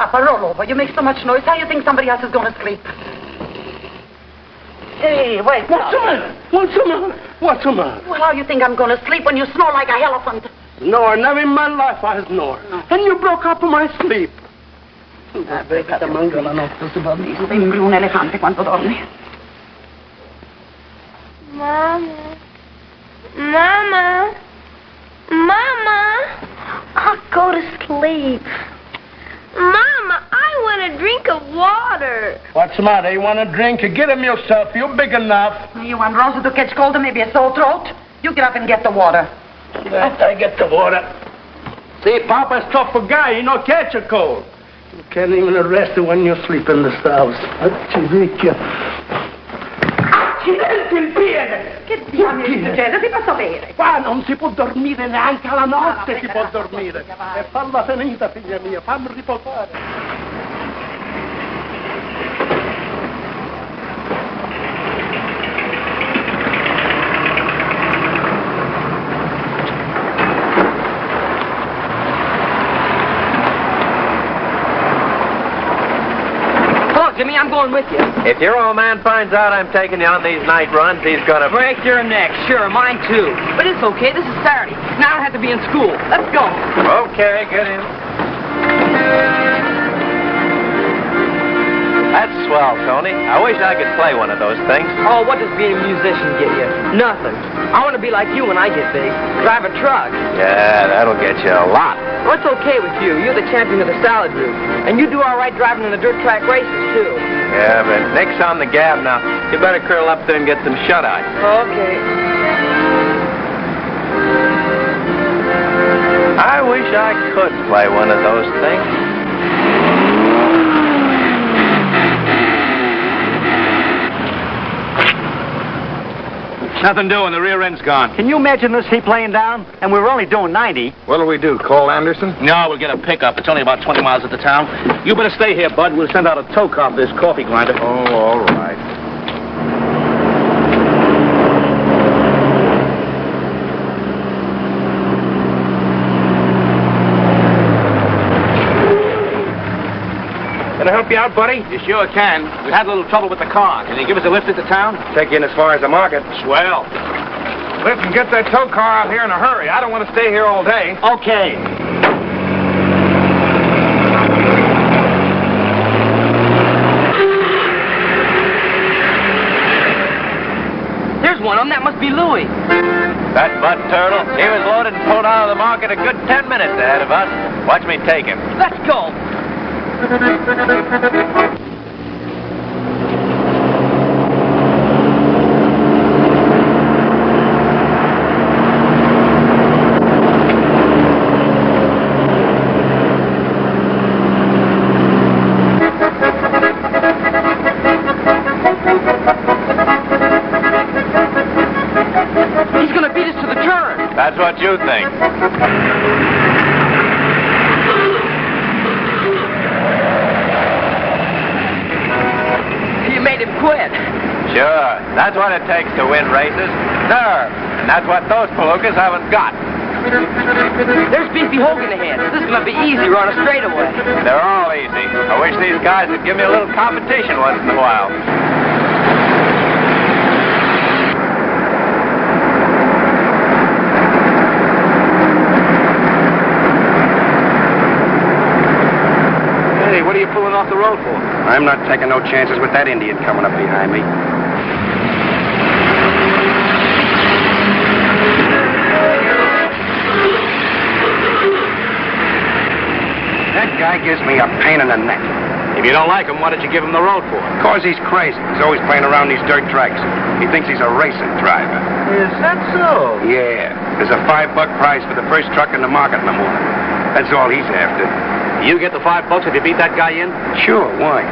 Papa, roll over. You make so much noise. How do you think somebody else is going to sleep? Hey, wait. What's the matter? What's the matter? What's the matter? Well, how do you think I'm going to sleep when you snore like a elephant? No, never in my life I snore. No. And you broke up my sleep. Sembri un elefante quando dormi. Mama. Mama. Mama. I'll go to sleep. Mama, I want a drink of water. What's the matter? You want a drink? Get him yourself. You're big enough. You want Rosa to catch cold and maybe a sore throat? You get up and get the water. I get the water. See, Papa's tough a guy. He don't catch a cold. You can't even arrest him when you sleep in the house. Accidenti il piede! Che diavolo succede? Ti posso bere? Qua non si può dormire neanche alla notte, si può dormire. E falla finita, figlia mia, fammi riposare. Jimmy, I'm going with you. If your old man finds out I'm taking you on ththese night runs, he's gonna... Break your neck. Sure, mine too. But it's okay. This is Saturday. Now I don't have to be in school. Let's go. Okay, get in. That's swell, Tony. I wish I could play one of those things. Oh, what does being a musician get you? Nothing. I want to be like you when I get big. Drive a truck. Yeah, that'll get you a lot. Well, it's okay with you. You're the champion of the salad group. And you do all right driving in the dirt track races, too. Yeah, but Nick's on the gab now. You better curl up there and get some shut-eye. Okay. I wish I could play one of those things. Nothing doing. The rear end's gone. Can you imagine this heap laying down? And we were only doing 90. What'll we do, call Anderson? No, we'll get a pickup. It's only about 20 miles at the town. You better stay here, Bud. We'll send out a tow car for this coffee grinder. Oh, all right. Can I help you out, buddy? You sure can. We had a little trouble with the car. Can you give us a lift into town? Take you in as far as the market. Swell. Listen, get that tow car out here in a hurry. I don't want to stay here all day. Okay. There's one of them. That must be Louie. That Bud Turtle, he was loaded and pulled out of the market a good 10 minutes ahead of us. Watch me take him. Let's go. He's gonna beat us to the turn. That's what you think. Quit. Sure. That's what it takes to win races. Nerve. And that's what those palookas haven't got. There's Beefy Hogan ahead. This is going to be easy. We're on a straightaway. They're all easy. I wish these guys would give me a little competition once in a while. Hey, what are you pulling off the road for? I'm not taking no chances with that Indian coming up behind me. That guy gives me a pain in the neck. If you don't like him, what did you give him the road for? 'Cause he's crazy. He's always playing around these dirt tracks. He thinks he's a racing driver. Is that so? Yeah. There's a $5 prize for the first truck in the market in the morning. That's all he's after. You get the $5 if you beat that guy in? Sure, why?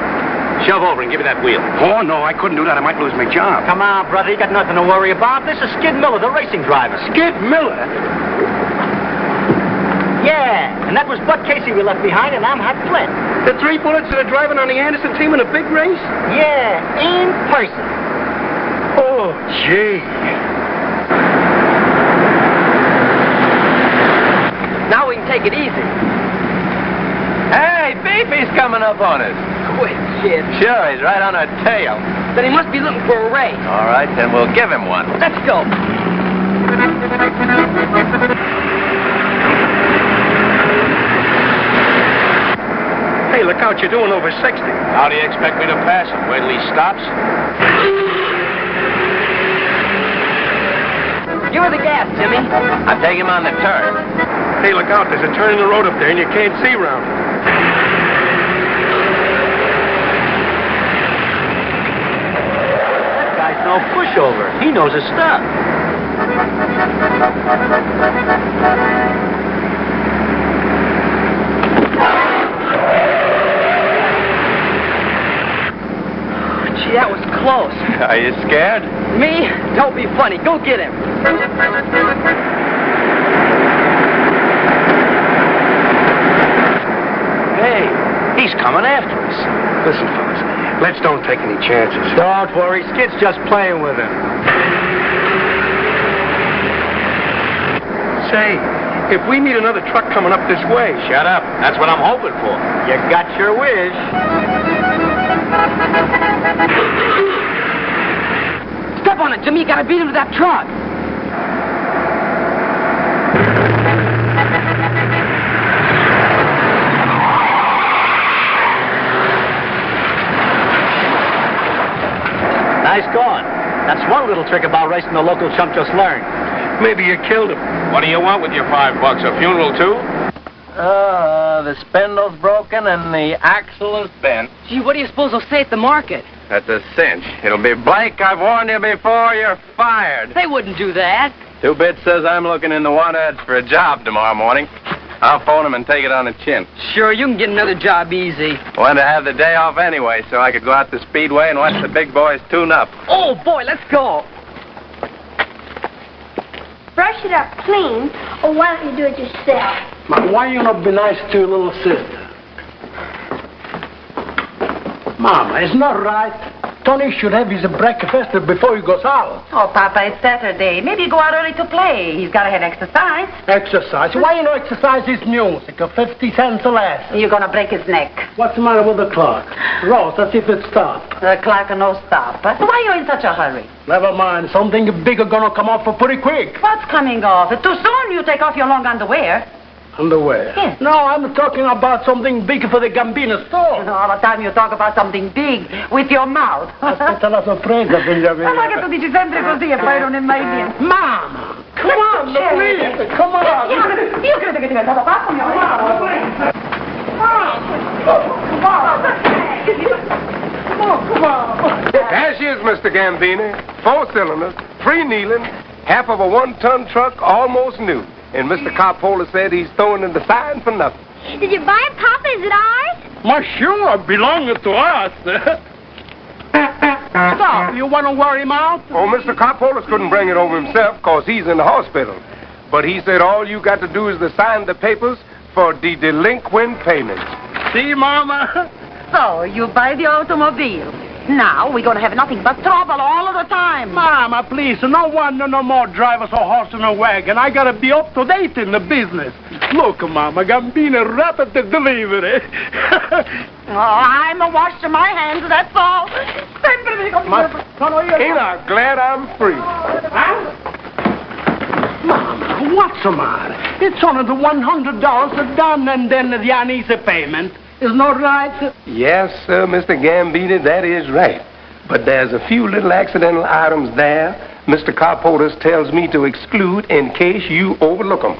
Shove over and give me that wheel. Oh, no, I couldn't do that. I might lose my job. Come on, brother. You got nothing to worry about. This is Skid Miller, the racing driver. Skid Miller? Yeah, and that was Bud Casey we left behind, and I'm Hot Flint. The 3 bullets that are driving on the Anderson team in a big race? Yeah, in person. Oh, gee. Now we can take it easy. Hey, Beefy's coming coming up on us. Quit, kid. Sure, he's right on our tail. Then he must be looking for a race. All right, then we'll give him one. Let's go. Hey, look out, you're doing over 60. How do you expect me to pass him? Wait till he stops? Give her the gas, Jimmy. I'll take him on the turn. Hey, look out, there's a turn in the road up there and you can't see round it. That guy's no pushover. He knows his stuff. Gee, that was close. Are you scared? Me? Don't be funny. Go get him. Hey, he's coming after us. Listen, fellas, let's don't take any chances. Don't worry. Skid's just playing with him. Say, if we meet another truck coming up this way... Shut up. That's what I'm hoping for. You got your wish. Step on it, Jimmy. You gotta beat him to that truck. Nice going. That's one little trick about racing the local chump just learned. Maybe you killed him. What do you want with your $5? A funeral, too? The spindle's broken and the axle is bent. Gee, what do you suppose they'll say at the market? That's a cinch. It'll be blank. I've warned you before. You're fired. They wouldn't do that. Two Bits says I'm looking in the want ads for a job tomorrow morning. I'll phone him and take it on the chin. Sure, you can get another job easy. Wanted to have the day off anyway, so I could go out to Speedway and watch the big boys tune up. Oh, boy, let's go. Brush it up clean, or why don't you do it yourself? Mom, why you not be nice to your little sister? Mama, it's not right. Tony should have his breakfast before he goes out. Oh, Papa, it's Saturday. Maybe you go out early to play. He's got to have exercise. Exercise? Why you not exercise his music? 50 cents a lesson. You're going to break his neck. What's the matter with the clock? Rose, as if it stopped. The clock no stop. So why are you in such a hurry? Never mind. Something bigger gonna come off pretty quick. What's coming off? Too soon you take off your long underwear. Underwear? Yes. No, I'm talking about something big for the Gambini store. All the time you talk about something big with your mouth. Aspetta la sorpresa, Benjamin. Ma che tu dici sempre così e poi non è mai niente. Mama! Come on, please! Come on! Io credo che diventato pazzo, mio amore. Come on! There she is, Mr. Gambini. 4 cylinders, free kneeling, half of a 1-ton truck, almost new. And Mr. Carpola said he's throwing in the sign for nothing. Did you buy it, Papa? Is it ours? My sure, belonging to us. Stop, you want to wear him out? Oh, Mr. Carpola couldn't bring it over himself because he's in the hospital. But he said all you got to do is to sign the papers for the delinquent payments. See, Mama? So, you buy the automobile. Now, we're going to have nothing but trouble all of the time. Mama, please, no one, no more drivers or horse in a wagon. I got to be up to date in the business. Look, Mama, Gambini rapid the delivery. I'm a washing my hands, that's all. Ain't I glad I'm free? Mama, what's the matter? It's only the $100 done and then the uneasy payment. Isn't that right? Yes, sir, Mr. Gambini, that is right. But there's a few little accidental items there Mr. Carpotas tells me to exclude in case you overlook them.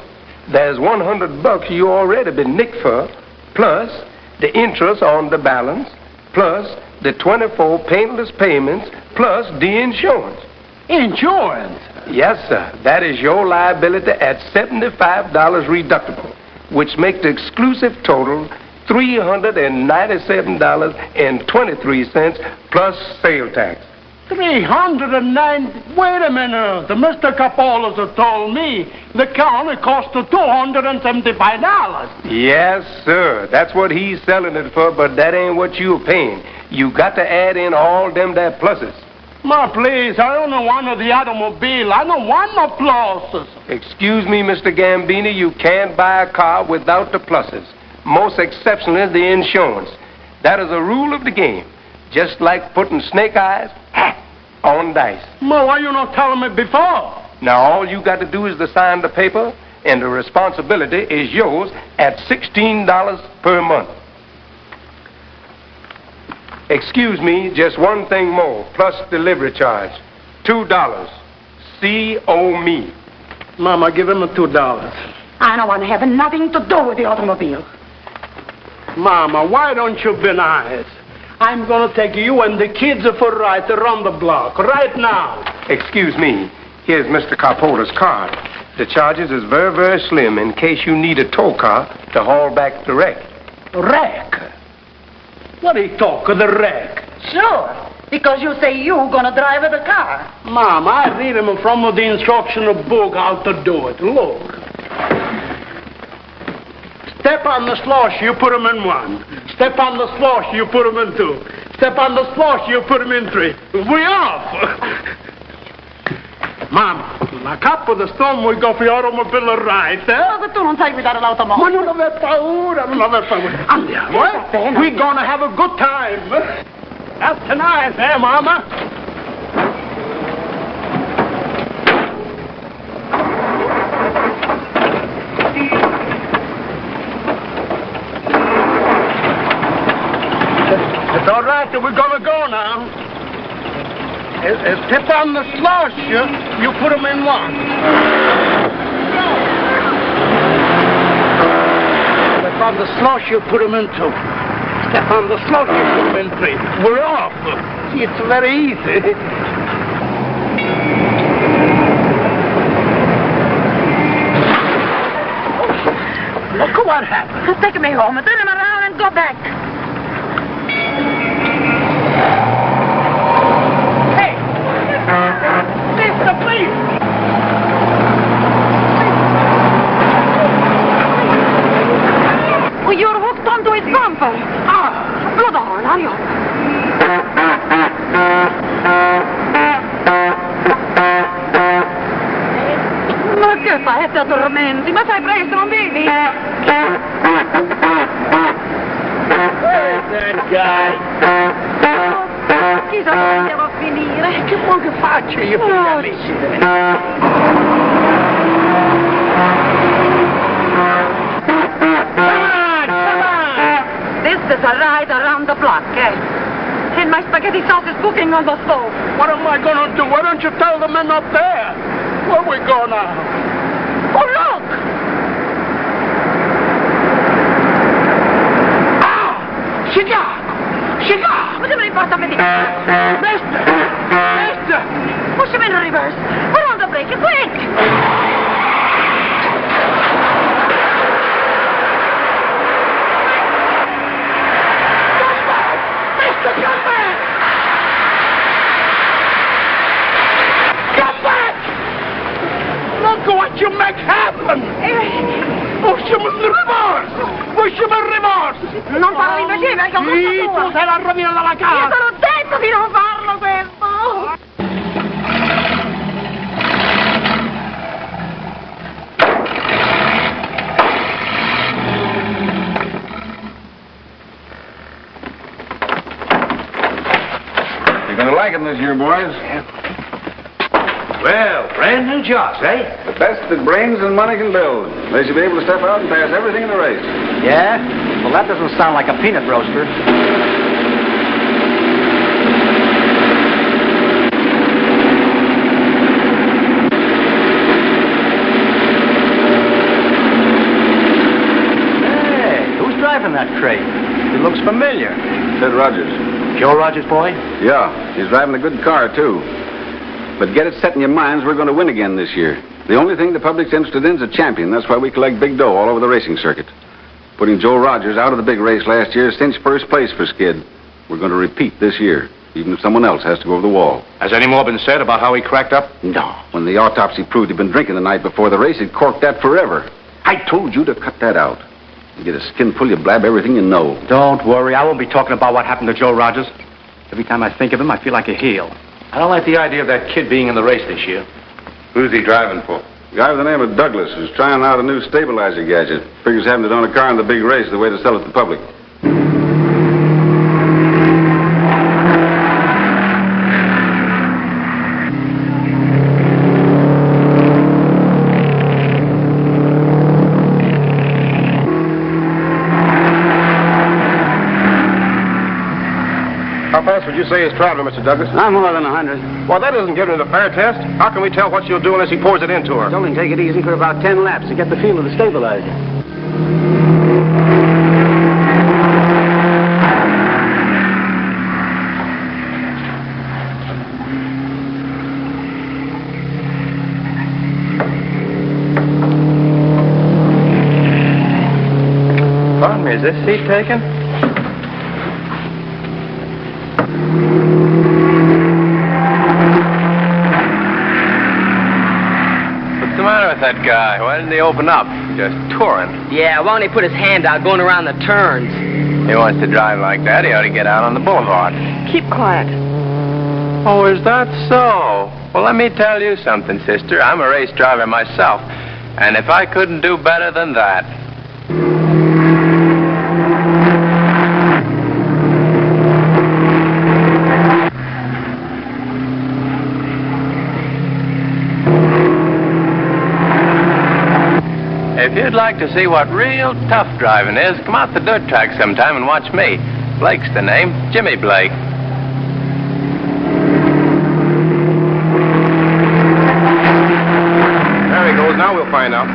There's $100 you already been nicked for, plus the interest on the balance, plus the 24 painless payments, plus the insurance. Insurance? Yes, sir. That is your liability at $75 reductible, which makes the exclusive total $397.23 plus sale tax. 309? Wait a minute. Mr. Capolas told me the car only cost $275. Yes, sir. That's what he's selling it for, but that ain't what you're paying. You got to add in all them there pluses. Ma, please, I only want the automobile. I don't want no pluses. Excuse me, Mr. Gambini, you can't buy a car without the pluses. Most exceptionally, the insurance. That is a rule of the game. Just like putting snake eyes on dice. Ma, why you not telling me before? Now, all you got to do is to sign the paper, and the responsibility is yours at $16 per month. Excuse me, just one thing more, plus delivery charge. $2. C.O. me. Mama, give him $2. I don't want to have nothing to do with the automobile. Mama, why don't you be nice? I'm going to take you and the kids for a ride around the block, right now. Excuse me, here's Mr. Carporter's card. The charges is very, very slim in case you need a tow car to haul back the wreck. Wreck? What are you talking, the wreck? Sure, because you say you're going to drive the car. Mom, I read him from the instructional book how to do it. Look. Step on the slosh, you put him in 1. Step on the slosh, you put him in 2. Step on the slosh, you put him in 3. We off. Mom, a capo the storm we go for your automobile ride, eh? Ma tu non sai guidare l'automobile. Ma non aver paura, non aver paura. Andiamo, eh? We're gonna have a good time. That's tonight, eh, Mama? It's all right, we're gonna go now. Step on the slosh, you put them in 1. Step on the slosh, you put them in 2. Step on the slosh, you put them in 3. We're off. See, it's very easy. Look what happened. Take me home, turn him around and go back. Mister, please! Well, you're hooked onto his bumper. Blood on, hurry up. Ma che fai? Ti addormenti? Ma sai presto, non bevi? Where's that guy? Chissà dove andiamo a finire. Che vuoi che faccia io per gli amici? Come on! This is a ride around the block, eh? And my spaghetti sauce is cooking on the stove. What am I gonna do? Why don't you tell the men up there? Where we go now? Oh, look! Chicago! Chicago! What am I supposed to be? Mister! Push him in reverse. Put on the brake, quick! Mister, come back! Come back! Look what you make happen! Push him in reverse! Push him in reverse! Non farlo imbecille, anche un Sì, tu sei la rovina della Io casa! te l'ho detto di non farlo questo! You're gonna like it this year, boys. Well, brand new jobs, eh? The best that brains and money can build. They should be able to step out and pass everything in the race. Yeah? Well, that doesn't sound like a peanut roaster. Hey, who's driving that crate? It looks familiar. Ted Rogers. Joe Rogers' boy? Yeah, he's driving a good car, too. But get it set in your minds, we're going to win again this year. The only thing the public's interested in is a champion. That's why we collect big dough all over the racing circuit. Putting Joe Rogers out of the big race last year cinched first place for Skid. We're going to repeat this year, even if someone else has to go over the wall. Has any more been said about how he cracked up? No. When the autopsy proved he'd been drinking the night before the race, he'd corked that forever. I told you to cut that out. You get a skinful, you blab everything you know. Don't worry, I won't be talking about what happened to Joe Rogers. Every time I think of him, I feel like a heel. I don't like the idea of that kid being in the race this year. Who's he driving for? A guy with the name of Douglas who's trying out a new stabilizer gadget. Figures having it on a car in the big race is the way to sell it to the public. you say is traveling, Mr. Douglas? Not more than 100. Well, that isn't giving it a fair test. How can we tell what she'll do unless he pours it into her? Told him take it easy for about 10 laps to get the feel of the stabilizer. Pardon me, is this seat taken? What's the matter with that guy? Why didn't he open up? Just touring. Yeah, why don't he put his hand out going around the turns? He wants to drive like that, he ought to get out on the boulevard. Keep quiet. Oh, is that so? Well, let me tell you something, sister. I'm a race driver myself. And if I couldn't do better than that... If you'd like to see what real tough driving is, come out the dirt track sometime and watch me. Blake's the name, Jimmy Blake. There he goes. Now we'll find out.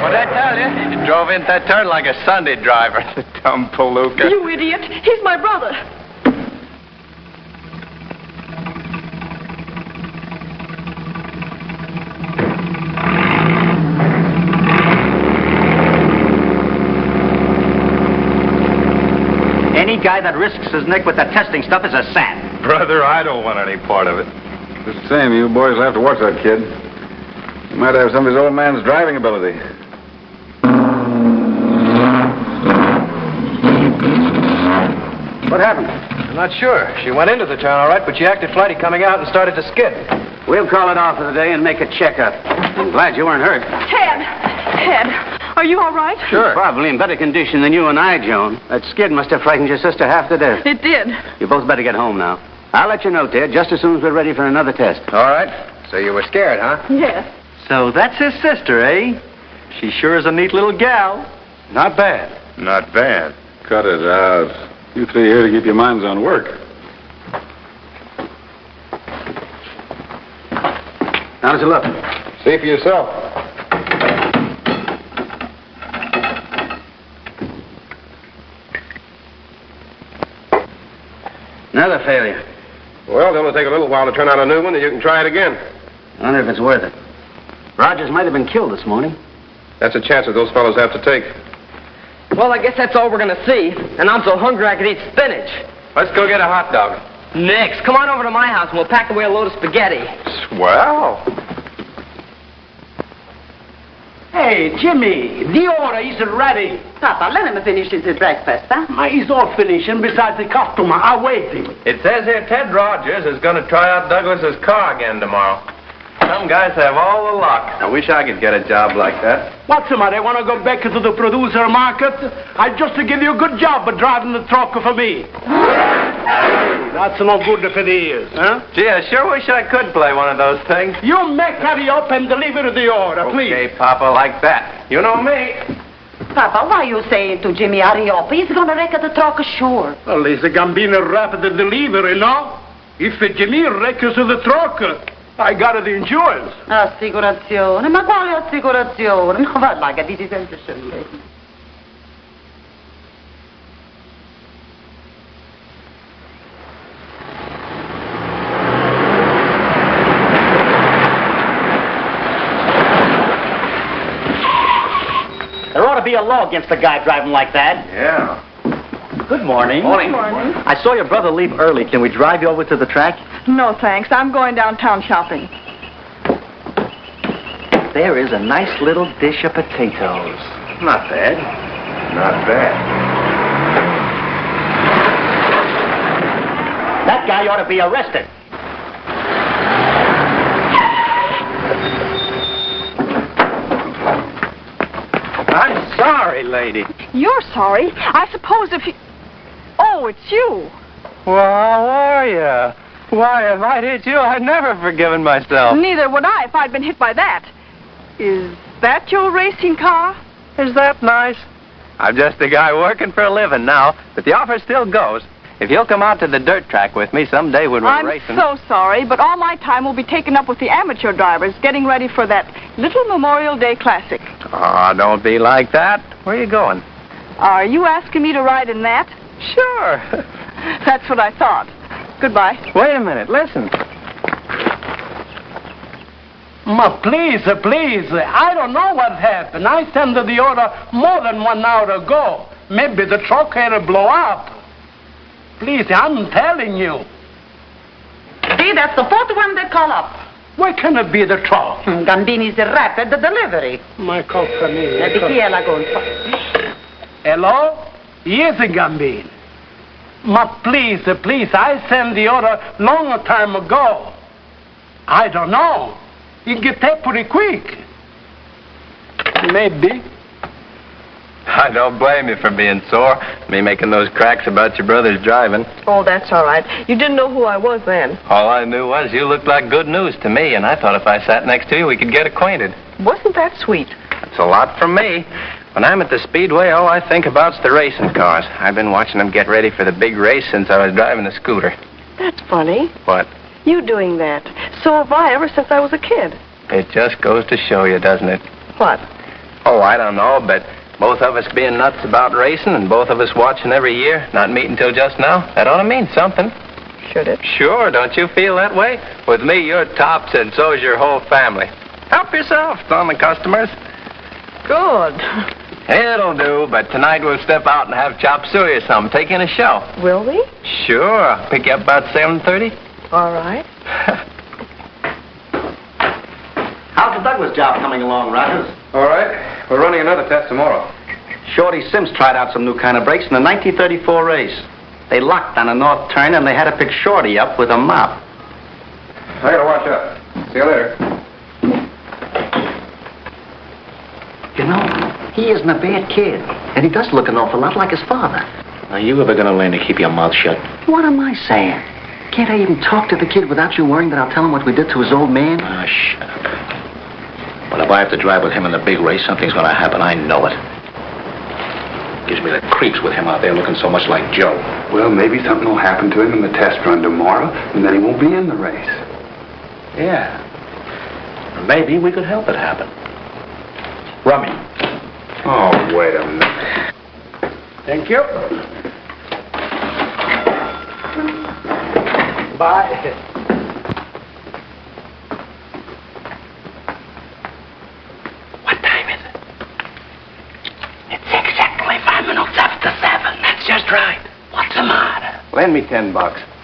What'd I tell you? You drove into that turn like a Sunday driver. The dumb palooka. You idiot. He's my brother. Any guy that risks his neck with that testing stuff is a sap. Brother, I don't want any part of it. Just the same, you boys will have to watch that kid. He might have some of his old man's driving ability. What happened? I'm not sure. She went into the turn all right, but she acted flighty coming out and started to skid. We'll call it off for the day and make a checkup. I'm glad you weren't hurt. Ted, are you all right? Sure. Probably in better condition than you and I, Joan. That skid must have frightened your sister half to death. It did. You both better get home now. I'll let you know, Ted, just as soon as we're ready for another test. All right. So you were scared, huh? Yes. So that's his sister, eh? She sure is a neat little gal. Not bad. Not bad. Cut it out. You three here to keep your minds on work. How does it look? See for yourself. Another failure. Well, it'll only take a little while to turn out a new one, then you can try it again. I wonder if it's worth it. Rogers might have been killed this morning. That's a chance that those fellows have to take. Well, I guess that's all we're going to see. And I'm so hungry I could eat spinach. Let's go get a hot dog. Next, come on over to my house and we'll pack away a load of spaghetti. Swell. Hey, Jimmy, the order is ready. Papa, let him finish his breakfast, huh? He's all finished, and besides the customer, I'm waiting. It says here Ted Rogers is going to try out Douglas's car again tomorrow. Some guys have all the luck. I wish I could get a job like that. What's the matter? Want to go back to the producer market? I just to give you a good job of driving the truck for me. That's no good for the ears, huh? Gee, I sure wish I could play one of those things. You make hurry up and deliver the order, please. Okay, Papa, like that. You know me. Papa, why you saying to Jimmy, hurry up? He's gonna wreck the truck, sure. Well, it's a Gambini rapid delivery, no? If Jimmy wrecks the truck, I got the insurance. Assicurazione? Ma quale assicurazione? No, va là, che ti senti scendere. There ought to be a law against a guy driving like that. Yeah. Good morning. Good morning. I saw your brother leave early. Can we drive you over to the track? No, thanks. I'm going downtown shopping. There is a nice little dish of potatoes. Not bad. Not bad. That guy ought to be arrested. I'm sorry, lady. You're sorry. I suppose if you... Oh, it's you. Well, how are you? Why, if I'd hit you, I'd never forgiven myself. Neither would I if I'd been hit by that. Is that your racing car? Is that nice? I'm just a guy working for a living now, but the offer still goes. If you'll come out to the dirt track with me someday when we're racing... I'm so sorry, but all my time will be taken up with the amateur drivers getting ready for that little Memorial Day Classic. Oh, don't be like that. Where are you going? Are you asking me to ride in that? Sure. That's what I thought. Goodbye. Wait a minute, listen. Ma, please, please. I don't know what happened. I sent the order more than 1 hour ago. Maybe the truck had to blow up. Please, I'm telling you. See, that's the fourth one they call up. Where can it be the truck? Gambini's the rapid delivery. My company. Di chi è la colpa? Hello? Yes, Gambini. Ma, please, please, I sent the order long time ago. I don't know. You get that pretty quick. Maybe. I don't blame you for being sore. Me making those cracks about your brother's driving. Oh, that's all right. You didn't know who I was then. All I knew was you looked like good news to me, and I thought if I sat next to you, we could get acquainted. Wasn't that sweet? That's a lot from me. When I'm at the Speedway, all I think about's the racing cars. I've been watching them get ready for the big race since I was driving the scooter. That's funny. What? You doing that. So have I ever since I was a kid. It just goes to show you, doesn't it? What? Oh, I don't know, but both of us being nuts about racing and both of us watching every year, not meeting till just now, that ought to mean something. Should it? Sure, don't you feel that way? With me, you're tops, and so's your whole family. Help yourself, it's on the customers. Good. It'll do, but tonight we'll step out and have chop suey or something. Take in a show. Will we? Sure, I'll pick you up about 7:30. All right. How's the Douglas job coming along, Rogers? All right. We're running another test tomorrow. Shorty Sims tried out some new kind of brakes in the 1934 race. They locked on a north turn, and they had to pick Shorty up with a mop. I gotta watch out. See you later. You know, he isn't a bad kid, and he does look an awful lot like his father. Are you ever going to learn to keep your mouth shut? What am I saying? Can't I even talk to the kid without you worrying that I'll tell him what we did to his old man? Ah, shut up. But if I have to drive with him in the big race, something's going to happen. I know it. Gives me the creeps with him out there looking so much like Joe. Well, maybe something will happen to him in the test run tomorrow, and then he won't be in the race. Yeah. Maybe we could help it happen. Rummy. Oh, wait a minute. Thank you. Bye. What time is it? It's exactly 5 minutes after 7. That's just right. What's the matter? Lend me $10.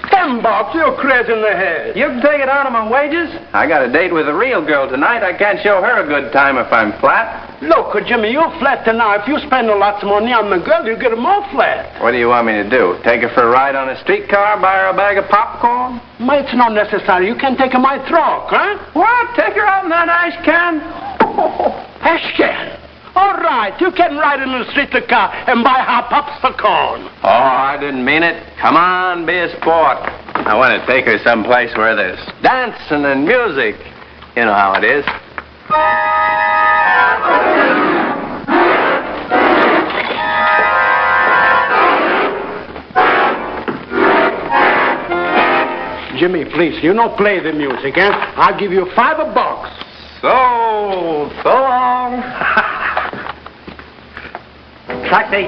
$10, you're crazy in the head. You can take it out of my wages. I got a date with a real girl tonight. I can't show her a good time if I'm flat. Look, Jimmy, you're flat now. If you spend a lot of money on the girl, you get more flat. What do you want me to do? Take her for a ride on a streetcar, buy her a bag of popcorn? Ma, it's not necessary. You can take my truck, huh? What? Take her out in that ash can? Ash can. All right, you can ride in the street car and buy her popcorn. Oh, I didn't mean it. Come on, be a sport. I want to take her someplace where there's dancing and music. You know how it is. Jimmy, please, you don't play the music, eh? I'll give you $5. So long. Taxi.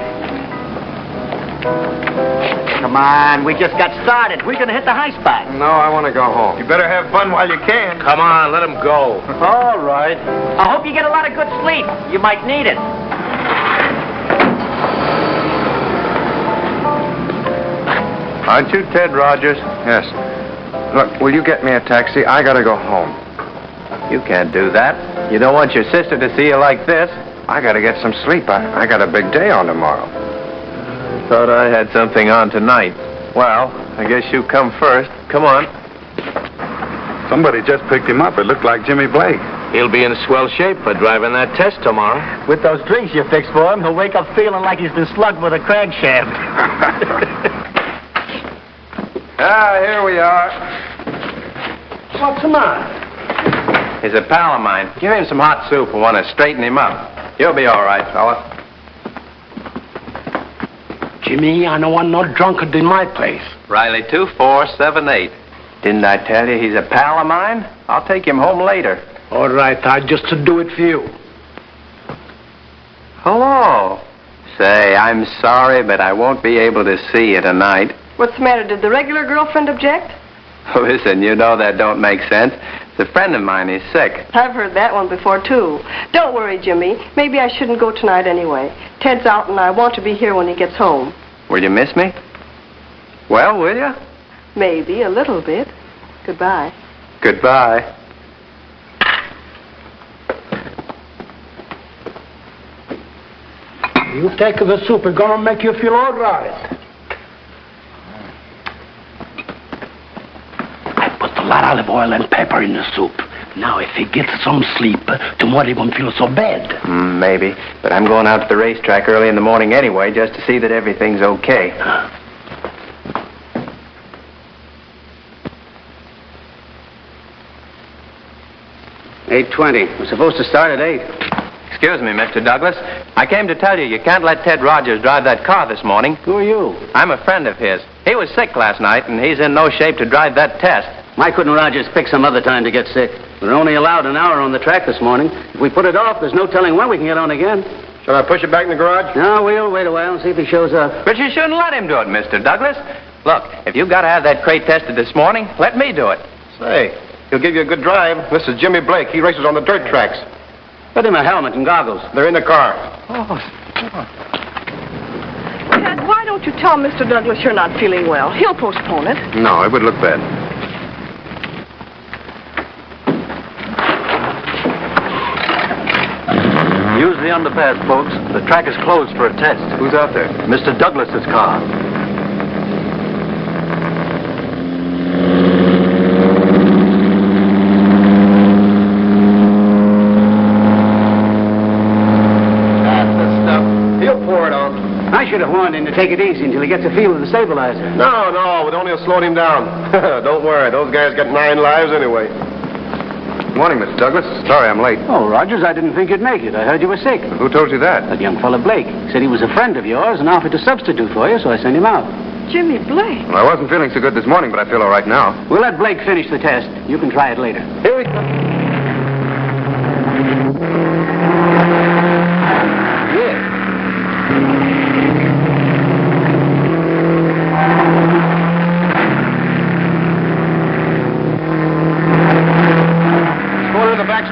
Come on, we just got started. We're going to hit the high spot. No, I want to go home. You better have fun while you can. Come on, let him go. All right. I hope you get a lot of good sleep. You might need it. Aren't you Ted Rogers? Yes. Look, will you get me a taxi? I gotta go home. You can't do that. You don't want your sister to see you like this. I gotta get some sleep. I got a big day on tomorrow. Thought I had something on tonight. Well, I guess you come first. Come on. Somebody just picked him up. It looked like Jimmy Blake. He'll be in swell shape for driving that test tomorrow. With those drinks you fixed for him, he'll wake up feeling like he's been slugged with a crankshaft. Ah, here we are. What's the matter? He's a pal of mine. Give him some hot soup. I want to straighten him up. He'll be all right, fella. Jimmy, I don't want no drunkard in my place. Riley 2478. Didn't I tell you he's a pal of mine? I'll take him home later. All right, I just to do it for you. Hello. Say, I'm sorry, but I won't be able to see you tonight. What's the matter? Did the regular girlfriend object? Listen, you know that don't make sense. It's a friend of mine. He's sick. I've heard that one before, too. Don't worry, Jimmy. Maybe I shouldn't go tonight anyway. Ted's out, and I want to be here when he gets home. Will you miss me? Well, will you? Maybe, a little bit. Goodbye. Goodbye. You take the soup. It's gonna make you feel all right. I put a lot of olive oil and pepper in the soup. Now, if he gets some sleep, tomorrow he won't feel so bad. Maybe. But I'm going out to the racetrack early in the morning anyway, just to see that everything's okay. 8:20. We're supposed to start at 8. Excuse me, Mr. Douglas. I came to tell you can't let Ted Rogers drive that car this morning. Who are you? I'm a friend of his. He was sick last night, and he's in no shape to drive that test. Why couldn't Rogers pick some other time to get sick? We're only allowed an hour on the track this morning. If we put it off, there's no telling when we can get on again. Shall I push it back in the garage? No, we'll wait a while and see if he shows up. But you shouldn't let him do it, Mr. Douglas. Look, if you've got to have that crate tested this morning, let me do it. Say, he'll give you a good drive. This is Jimmy Blake. He races on the dirt tracks. Put him a helmet and goggles. They're in the car. Ted, why don't you tell Mr. Douglas you're not feeling well? He'll postpone it. No, it would look bad. Use the underpass, folks. The track is closed for a test. Who's out there? Mr. Douglas's car. I should have warned him to take it easy until he gets a feel of the stabilizer. No, we'd only have slowed him down. Don't worry, those guys got 9 lives anyway. Morning, Mr. Douglas. Sorry I'm late. Oh, Rogers, I didn't think you'd make it. I heard you were sick. Who told you that? That young fella Blake. Said he was a friend of yours and offered to substitute for you, so I sent him out. Jimmy Blake. Well, I wasn't feeling so good this morning, but I feel all right now. We'll let Blake finish the test. You can try it later. Here we come.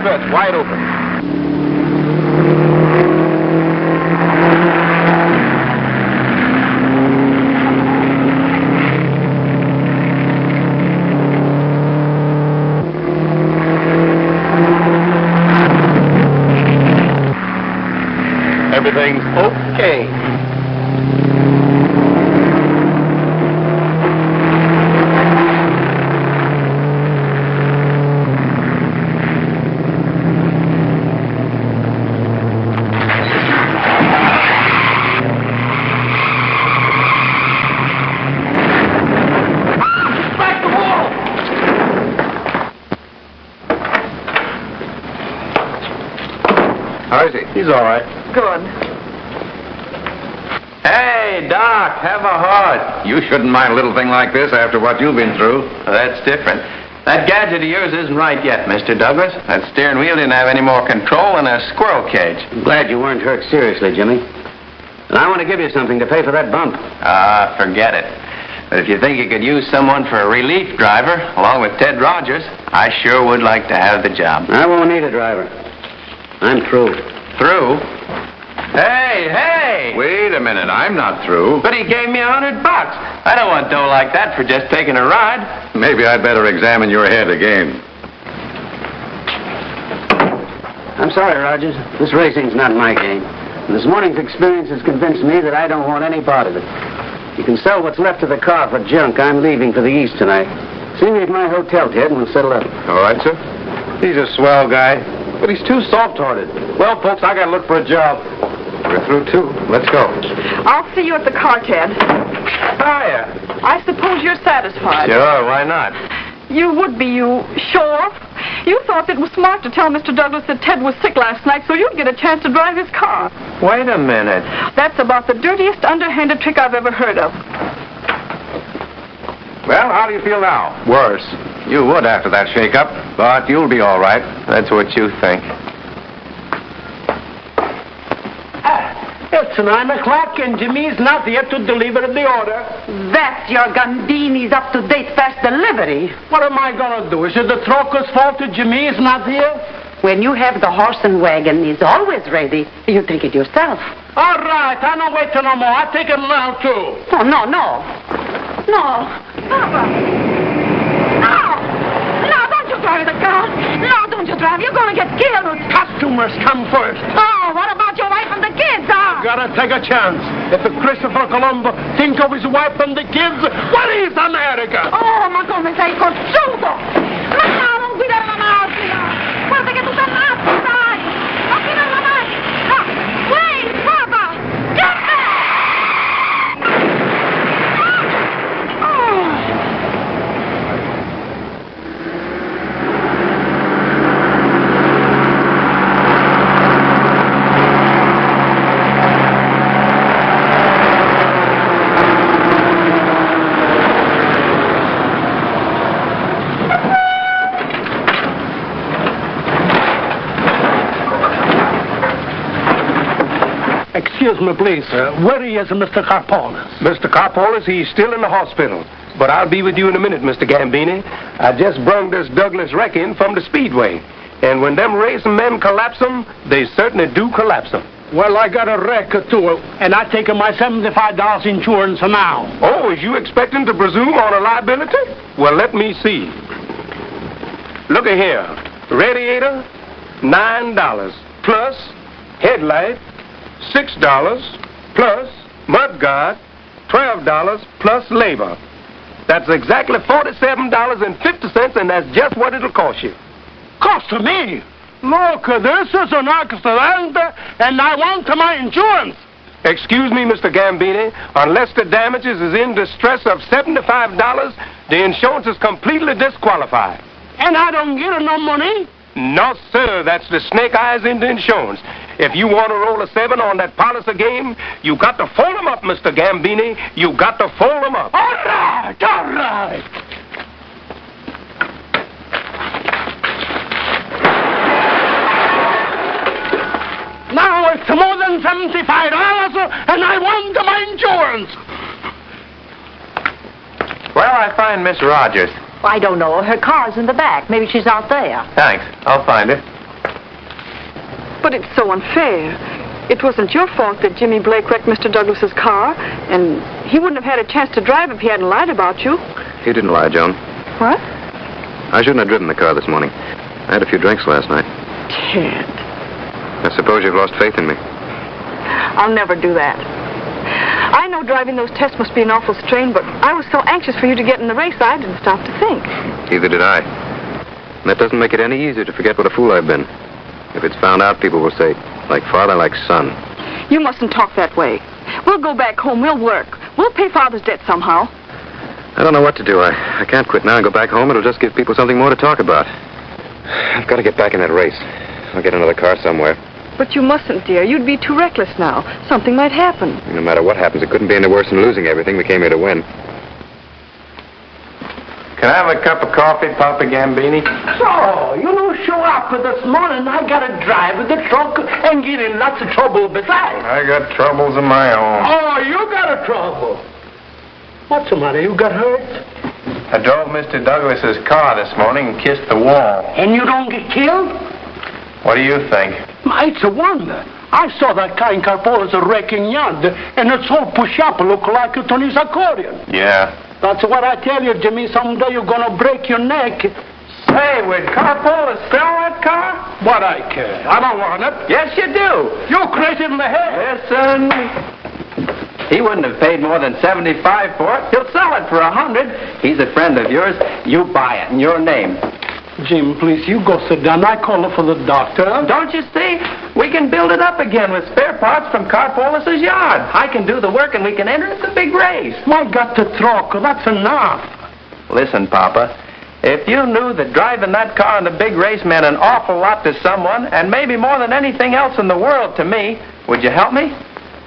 It's wide open. Everything's okay. How is he? He's all right. Good. Hey, Doc, have a heart. You shouldn't mind a little thing like this after what you've been through. That's different. That gadget of yours isn't right yet, Mr. Douglas. That steering wheel didn't have any more control than a squirrel cage. I'm glad you weren't hurt seriously, Jimmy. And I want to give you something to pay for that bump. Forget it. But if you think you could use someone for a relief driver, along with Ted Rogers, I sure would like to have the job. I won't need a driver. I'm through. Through? Hey! Wait a minute, I'm not through. But he gave me $100. I don't want dough like that for just taking a ride. Maybe I'd better examine your head again. I'm sorry, Rogers. This racing's not my game. And this morning's experience has convinced me that I don't want any part of it. You can sell what's left of the car for junk. I'm leaving for the East tonight. See me at my hotel, Ted, and we'll settle up. All right, sir. He's a swell guy, but he's too soft-hearted. Well, folks, I gotta look for a job. We're through, too. Let's go. I'll see you at the car, Ted. Hiya. I suppose you're satisfied. Sure, why not? You would be, you show-off. You thought it was smart to tell Mr. Douglas that Ted was sick last night so you'd get a chance to drive his car. Wait a minute. That's about the dirtiest, underhanded trick I've ever heard of. Well, how do you feel now? Worse. You would after that shake-up, but you'll be all right. That's what you think. It's 9 o'clock and Jimmy's not here to deliver the order. That's your Gambini's up-to-date fast delivery. What am I going to do? Is it the trucker's fault that Jimmy is not here? When you have the horse and wagon, it's always ready. You take it yourself. All right, I don't wait no more. I take it now, too. Oh, no. No, Papa. No, don't you drive the car. No, don't you drive. You're going to get killed. Customers come first. Oh, what about your wife and the kids, Gotta take a chance. If Christopher Colombo think of his wife and the kids, what is America? Oh, ma come sei cocciuto! Ma non guidare la macchina! Guarda che tu sei matto, dai! Non guidare la macchina! No! Wait, Papa! Excuse me, please, sir. Where is Mr. Carpolis? Mr. Carpolis, he's still in the hospital. But I'll be with you in a minute, Mr. Gambini. I just brung this Douglas wreck in from the Speedway. And when them racing men collapse 'em, they certainly do collapse 'em. Well, I got a wreck, too, and I taken my $75 insurance now. Oh, is you expecting to presume on a liability? Well, let me see. Look here. Radiator, $9, plus headlight, $6, plus mudguard, $12, plus labor. That's exactly $47.50, and that's just what it'll cost you. Cost me? Look, this is an accident, and I want my insurance. Excuse me, Mr. Gambini. Unless the damages is in distress of $75, the insurance is completely disqualified. And I don't get no money? No, sir. That's the snake eyes in the insurance. If you want to roll a 7 on that policy game, you got to fold 'em up, Mr. Gambini. You got to fold 'em up. All right, all right. Now it's more than $75, and I want my insurance. Where'll I find Miss Rogers? I don't know. Her car's in the back. Maybe she's out there. Thanks. I'll find her. But it's so unfair. It wasn't your fault that Jimmy Blake wrecked Mr. Douglas's car, and he wouldn't have had a chance to drive if he hadn't lied about you. He didn't lie, Joan. What? I shouldn't have driven the car this morning. I had a few drinks last night. Ted. I suppose you've lost faith in me. I'll never do that. I know driving those tests must be an awful strain, but I was so anxious for you to get in the race, I didn't stop to think. Either did I. And that doesn't make it any easier to forget what a fool I've been. If it's found out, people will say, like father, like son. You mustn't talk that way. We'll go back home. We'll work. We'll pay Father's debt somehow. I don't know what to do. I can't quit now and go back home. It'll just give people something more to talk about. I've got to get back in that race. I'll get another car somewhere. But you mustn't, dear. You'd be too reckless now. Something might happen. No matter what happens, it couldn't be any worse than losing everything. We came here to win. Can I have a cup of coffee, Papa Gambini? So, you don't show up this morning. I got to drive the truck and get in lots of trouble besides. I got troubles of my own. Oh, you got a trouble. What's the matter? You got hurt? I drove Mr. Douglas's car this morning and kissed the wall. And you don't get killed? What do you think? It's a wonder. I saw that guy in Carpola's wrecking yard, and it's all push up, look like Tony's accordion. Yeah. That's what I tell you, Jimmy. Someday you're gonna break your neck. Say, would Carpola sell that car? What I care. I don't want it. Yes, you do. You're crazy in the head. Yes, son. He wouldn't have paid more than $75 for it. He'll sell it for $100. He's a friend of yours. You buy it in your name. Jim, please, you go sit down. I call her for the doctor. Don't you see? We can build it up again with spare parts from Carpolis' yard. I can do the work and we can enter the big race. I got the truck. That's enough. Listen, Papa. If you knew that driving that car in the big race meant an awful lot to someone, and maybe more than anything else in the world to me, would you help me?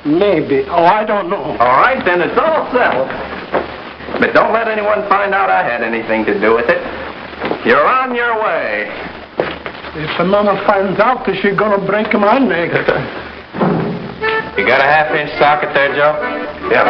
Maybe. Oh, I don't know. All right, then it's all settled. But don't let anyone find out I had anything to do with it. You're on your way. If the mama finds out, is she gonna break my neck? You got a half-inch socket there, Joe? Yep.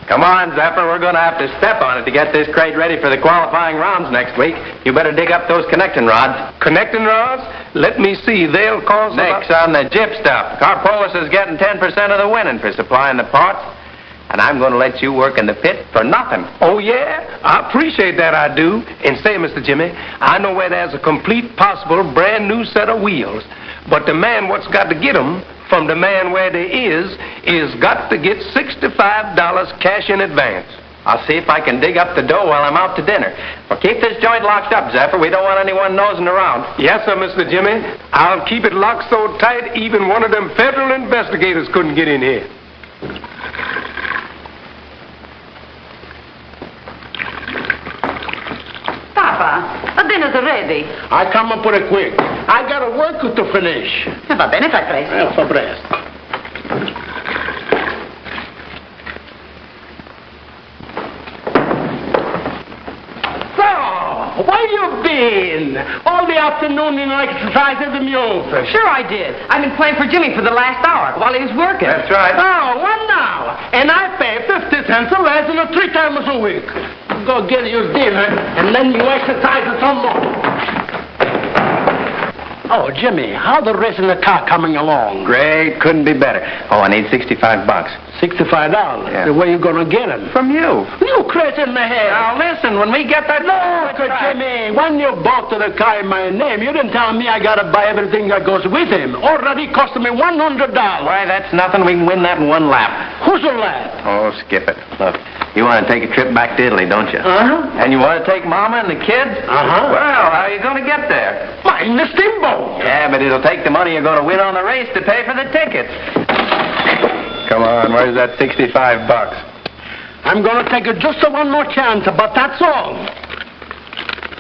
Come on, Zephyr, we're going to have to step on it to get this crate ready for the qualifying rounds next week. You better dig up those connecting rods. Connecting rods? Let me see. They'll cost... Nix on the jip stuff. Carpolis is getting 10% of the winning for supplying the parts. And I'm going to let you work in the pit for nothing. Oh, yeah? I appreciate that, I do. And say, Mr. Jimmy, I know where there's a complete, possible, brand-new set of wheels. But the man what's got to get them from the man where they is got to get $65 cash in advance. I'll see if I can dig up the dough while I'm out to dinner. Well, keep this joint locked up, Zephyr. We don't want anyone nosing around. Yes, sir, Mr. Jimmy. I'll keep it locked so tight even one of them federal investigators couldn't get in here. Papa, the dinner's ready. I come up with it quick. I got a work to finish. Va bene, fai presto. Fa presto. So, where you been? All the afternoon in exercise at the office. Sure I did. I've been playing for Jimmy for the last hour while he was working. That's right. Oh, what now? And I pay 50 cents a lesson 3 times a week. Go get your dinner, and then you exercise some more. Oh, Jimmy, how the race in the car coming along? Great, couldn't be better. Oh, I need $65. $65? Yeah. Where you gonna get it? From you. You crazy in the head. Now, listen, when we get that... Look, Jimmy, when you bought the car in my name, you didn't tell me I gotta buy everything that goes with him. Already cost me $100. Why, that's nothing. We can win that in one lap. Who's a lap? Oh, skip it. Look, you want to take a trip back to Italy, don't you? Uh-huh. And you want to take Mama and the kids? Uh-huh. Well, how are you going to get there? In the steamboat. Yeah, but it'll take the money you're going to win on the race to pay for the tickets. Come on, where's that $65? I'm gonna take it just one more chance, but that's all.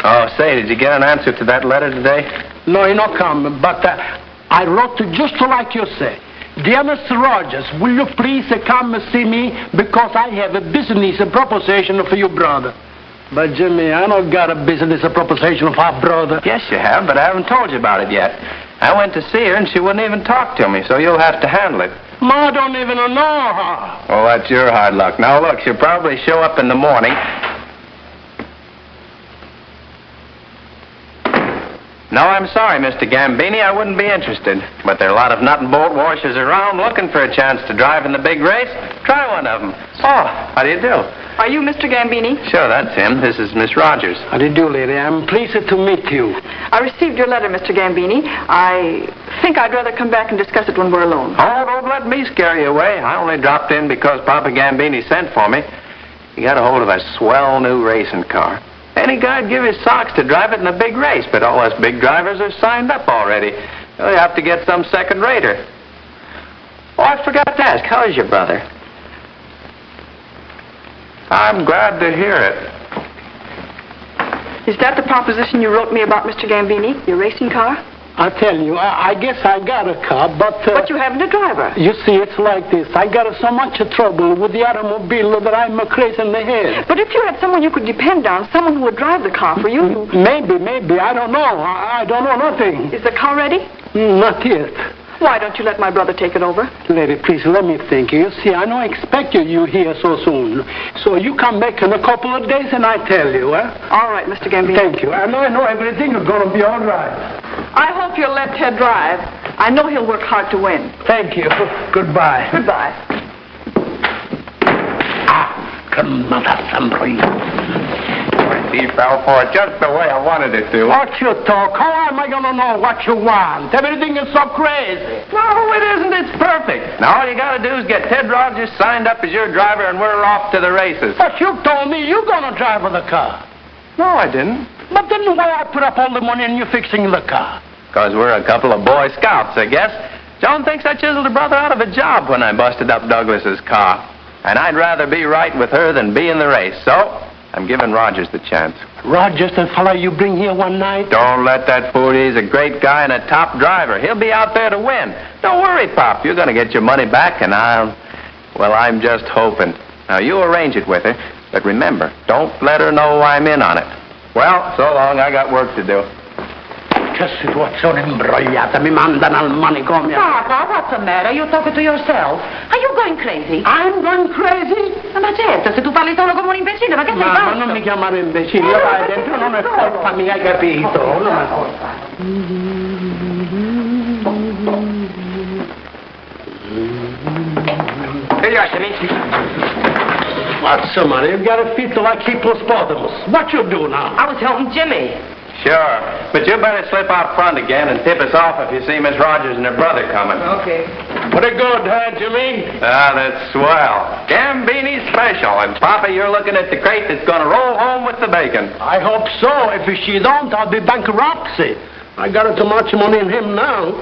Oh, say, did you get an answer to that letter today? No, he not come, but I wrote it just like you say. Dear Mr. Rogers, will you please come see me because I have a business proposition for you, brother. But, Jimmy, I don't got a business proposition for our brother. Yes, you have, but I haven't told you about it yet. I went to see her, and she wouldn't even talk to me, so you'll have to handle it. Ma don't even know her. Well, that's your hard luck. Now, look, she'll probably show up in the morning. No, I'm sorry, Mr. Gambini. I wouldn't be interested. But there are a lot of nut and bolt washers around looking for a chance to drive in the big race. Try one of them. Oh, how do you do? Are you Mr. Gambini? Sure, that's him. This is Miss Rogers. How do you do, lady? I'm pleased to meet you. I received your letter, Mr. Gambini. I think I'd rather come back and discuss it when we're alone. Oh, don't let me scare you away. I only dropped in because Papa Gambini sent for me. He got a hold of a swell new racing car. Any guy'd give his socks to drive it in a big race, but all us big drivers are signed up already. You have to get some second-rater. Oh, I forgot to ask, how is your brother? I'm glad to hear it. Is that the proposition you wrote me about, Mr. Gambini? Your racing car? I tell you, I guess I got a car, but... But you haven't a driver. You see, it's like this. I got so much trouble with the automobile that I'm crazy in the head. But if you had someone you could depend on, someone who would drive the car for you... Maybe. I don't know. I don't know nothing. Is the car ready? Not yet. Why don't you let my brother take it over? Lady, please, let me think. You see, I don't expect you here so soon. So you come back in a couple of days and I tell you, All right, Mr. Gambini. Thank you. I know everything is going to be all right. I hope you'll let Ted drive. I know he'll work hard to win. Thank you. Goodbye. Goodbye. Come on, somebody. He fell for it just the way I wanted it to. What you talk? How am I going to know what you want? Everything is so crazy. No, it isn't. It's perfect. Now, all you got to do is get Ted Rogers signed up as your driver, and we're off to the races. But you told me you're going to drive the car. No, I didn't. But then why I put up all the money and you fixing the car? Because we're a couple of Boy Scouts, I guess. Joan thinks I chiseled her brother out of a job when I busted up Douglas's car. And I'd rather be right with her than be in the race. So, I'm giving Rogers the chance. Rogers, the fellow you bring here one night? Don't let that fool you. He's a great guy and a top driver. He'll be out there to win. Don't worry, Pop. You're going to get your money back, and I'm just hoping. Now, you arrange it with her, but remember, don't let her know I'm in on it. Well, so long. I got work to do. Che situazione imbrogliata. Mi mandano al manicomio. Papa, what's the matter? You're talking to yourself. Are you going crazy? I'm going crazy? Ma certo, se tu parli solo come un imbecille, ma che sei pazzo? Ma non mi chiamare imbecille, vai dentro, non è colpa mia, hai capito? Non è colpa. Here you are, Jimmy. What's the matter? You've got a feet like hippopotamus. What you do now? I was helping Jimmy. Sure. But you better slip out front again and tip us off if you see Miss Rogers and her brother coming. Okay. Pretty good, huh, Jimmy? That's swell. Gambini special. And, Papa, you're looking at the crate that's going to roll home with the bacon. I hope so. If she don't, I'll be bankruptcy. I got too much money in him now.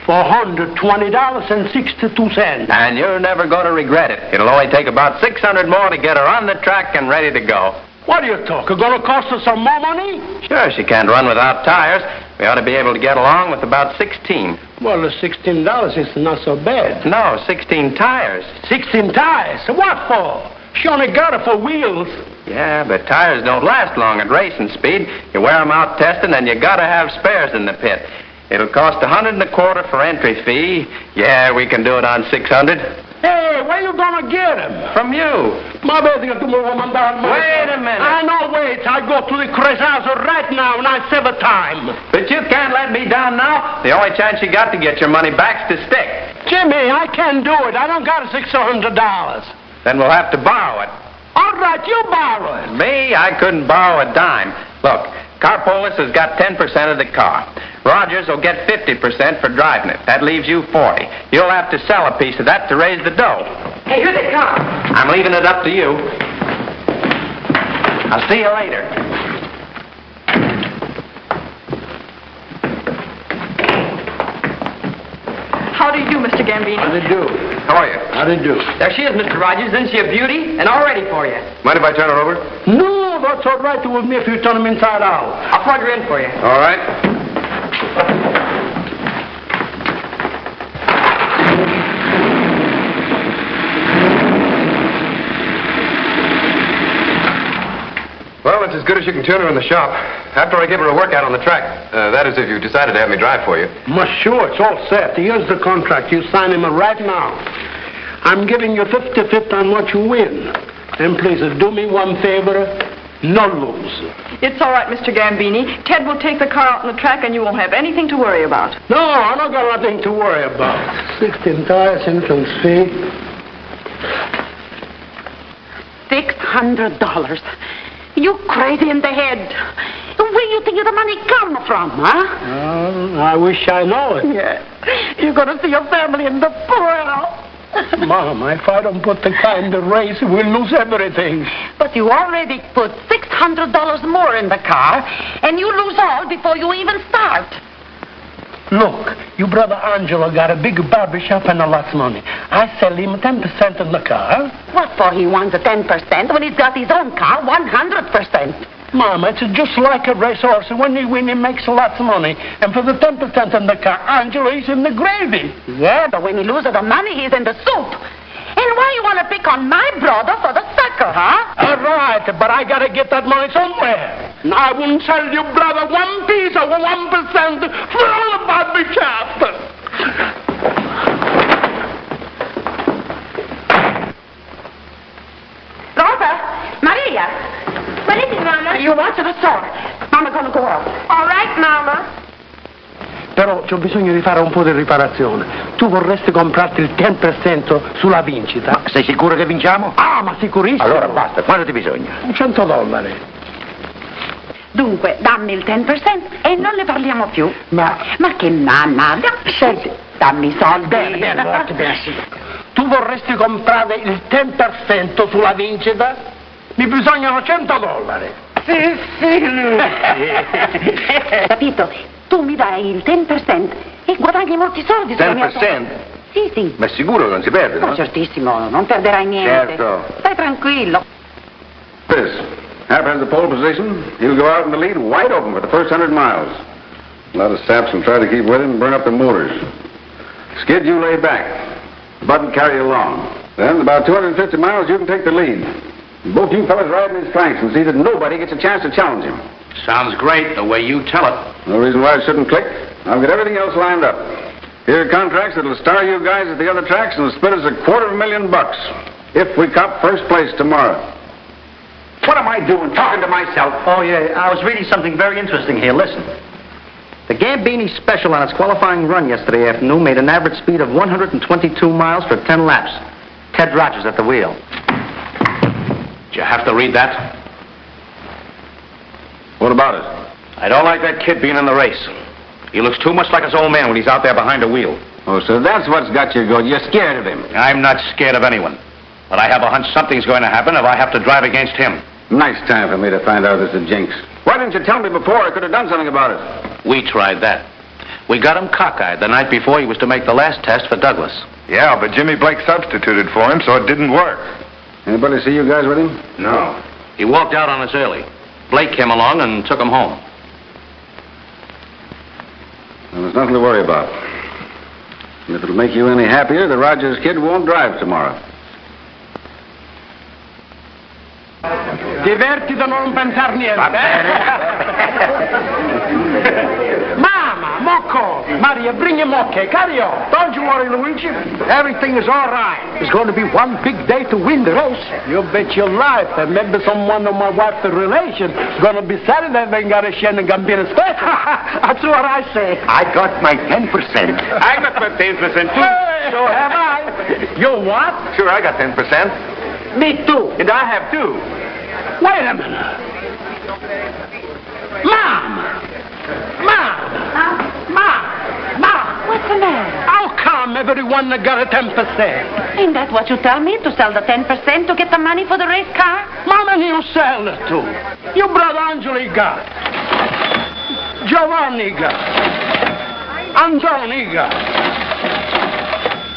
$420.62. And you're never going to regret it. It'll only take about 600 more to get her on the track and ready to go. What do you talk? It's going to cost us some more money? Sure, she can't run without tires. We ought to be able to get along with about 16. Well, the $16 is not so bad. No, 16 tires. 16 tires? What for? She only got it for wheels. Yeah, but tires don't last long at racing speed. You wear them out testing, and you got to have spares in the pit. It'll cost $125 for entry fee. Yeah, we can do it on 600. Hey, where you gonna get him? From you. Wait a minute. I know, wait. I go to the crazy house right now and I save a time. But you can't let me down now. The only chance you got to get your money back's to stick. Jimmy, I can't do it. I don't got $600. Then we'll have to borrow it. All right, you borrow it. Me? I couldn't borrow a dime. Look, Carpolis has got 10% of the car. Rogers will get 50% for driving it. That leaves you 40. You'll have to sell a piece of that to raise the dough. Hey, here they come. I'm leaving it up to you. I'll see you later. How do you do, Mr. Gambini? How do you do? How are you? How do you do? There she is, Mr. Rogers. Isn't she a beauty? And all ready for you. Mind if I turn her over? No, that's all right with me if you turn him inside out. I'll plug her in for you. All right. Well, it's as good as you can turn her in the shop. After I give her a workout on the track. That is if you decided to have me drive for you. Well, sure, it's all set. Here's the contract. You sign him right now. I'm giving you 50-50 on what you win. And please, do me one favor. No lose. It's all right, Mr. Gambini. Ted will take the car out on the track and you won't have anything to worry about. No, I don't got nothing to worry about. 16 tires, entrance fee. $600. You crazy in the head. Where you think the money come from, huh? I wish I know it. Yeah. You're going to see your family in the poorhouse. Mama, if I don't put the car in the race, we'll lose everything. But you already put $600 more in the car, and you lose all before you even start. Look, your brother Angelo got a big barber shop and a lot of money. I sell him 10% in the car. What for he wants a 10% when he's got his own car 100%? Mama, it's just like a racehorse. When he wins, he makes lots of money. And for the 10% in the car, Angelo is in the gravy. Yeah, but when he loses the money, he's in the soup. And why you want to pick on my brother for the sucker, huh? All right, but I got to get that money somewhere. I wouldn't sell your brother one piece of 1% for all the barber shop. Rosa, Maria. What is it, Mama? You watch the store. Mama gonna go out. All right, Mama. Però c'ho bisogno di fare un po' di riparazione. Tu vorresti comprarti il 10% sulla vincita. Ma sei sicuro che vinciamo? Ah, ma sicurissimo. Allora basta, quanto ti bisogna? $100. Dunque, dammi il 10% e non ne parliamo più. Ma che nanna? Senti, dammi i soldi. Bene, guarda bene. Tu vorresti comprare il 10% sulla vincita? Mi bisognano $100. Sì. Capito? Tu mi dai il 10% e guadagni molti soldi. 10%? Sì. Ma è sicuro che non si perde, no? Ma certissimo, non perderai niente. Certo. Stai tranquillo. This. Hap has the pole position. He'll go out in the lead wide open for the first 100 miles. A lot of saps will try to keep with him and burn up the motors. Skid, you lay back. Bud will carry you along. Then, about 250 miles, you can take the lead. Both you fellas ride in his flanks and see that nobody gets a chance to challenge him. Sounds great, the way you tell it. No reason why it shouldn't click. I'll get everything else lined up. Here are contracts that'll star you guys at the other tracks and will split us $250,000 if we cop first place tomorrow. What am I doing, talking to myself? Oh, yeah, I was reading something very interesting here. Listen. The Gambini special on its qualifying run yesterday afternoon made an average speed of 122 miles for 10 laps. Ted Rogers at the wheel. Did you have to read that? What about it? I don't like that kid being in the race. He looks too much like his old man when he's out there behind the wheel. Oh, so that's what's got you going. You're scared of him. I'm not scared of anyone. But I have a hunch something's going to happen if I have to drive against him. Nice time for me to find out it's a jinx. Why didn't you tell me before? I could have done something about it. We tried that. We got him cockeyed the night before he was to make the last test for Douglas. Yeah, but Jimmy Blake substituted for him, so it didn't work. Anybody see you guys with him? No. He walked out on us early. Blake came along and took him home. Well, there's nothing to worry about. And if it'll make you any happier, the Rogers kid won't drive tomorrow. Divertiti da non pensare niente. Va bene. Mama, Mocco, Maria, bring him okay. Carry on. Don't you worry, Luigi. Everything is all right. It's going to be one big day to win the race. You bet your life that maybe someone of my wife's relation is going to be sad that they got a CHANEY Gambini special. That's what I say. I got my 10%. I got my 10% too. Hey, so have I. You what? Sure, I got 10%. Me too. And I have too. Wait a minute. Mom! What's the matter? How come everyone got a 10%? Ain't that what you tell me, to sell the 10% to get the money for the race car? Mom, and you sell it too. Your brother Angelo got. Giovanni got. Antoni got.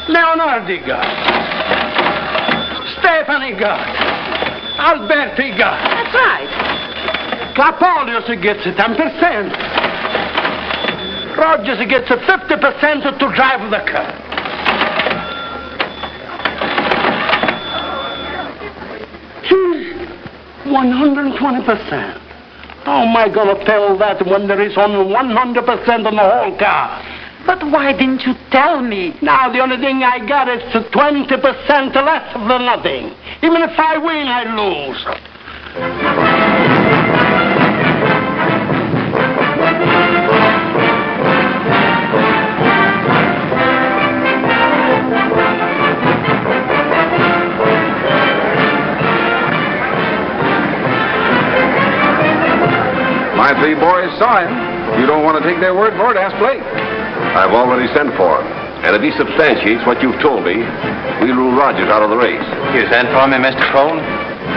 Leonardi got. Stefani got. Alberti got. That's right. Capolius gets 10%. Rogers gets 50% to drive the car. He's 120%. How am I going to tell that when there is only 100% on the whole car? But why didn't you tell me? Now, the only thing I got is 20% less than nothing. Even if I win, I lose. My three boys saw him. You don't want to take their word for it, ask Blake. I've already sent for him. And if he substantiates what you've told me, we'll rule Rogers out of the race. You sent for me, Mr. Colton?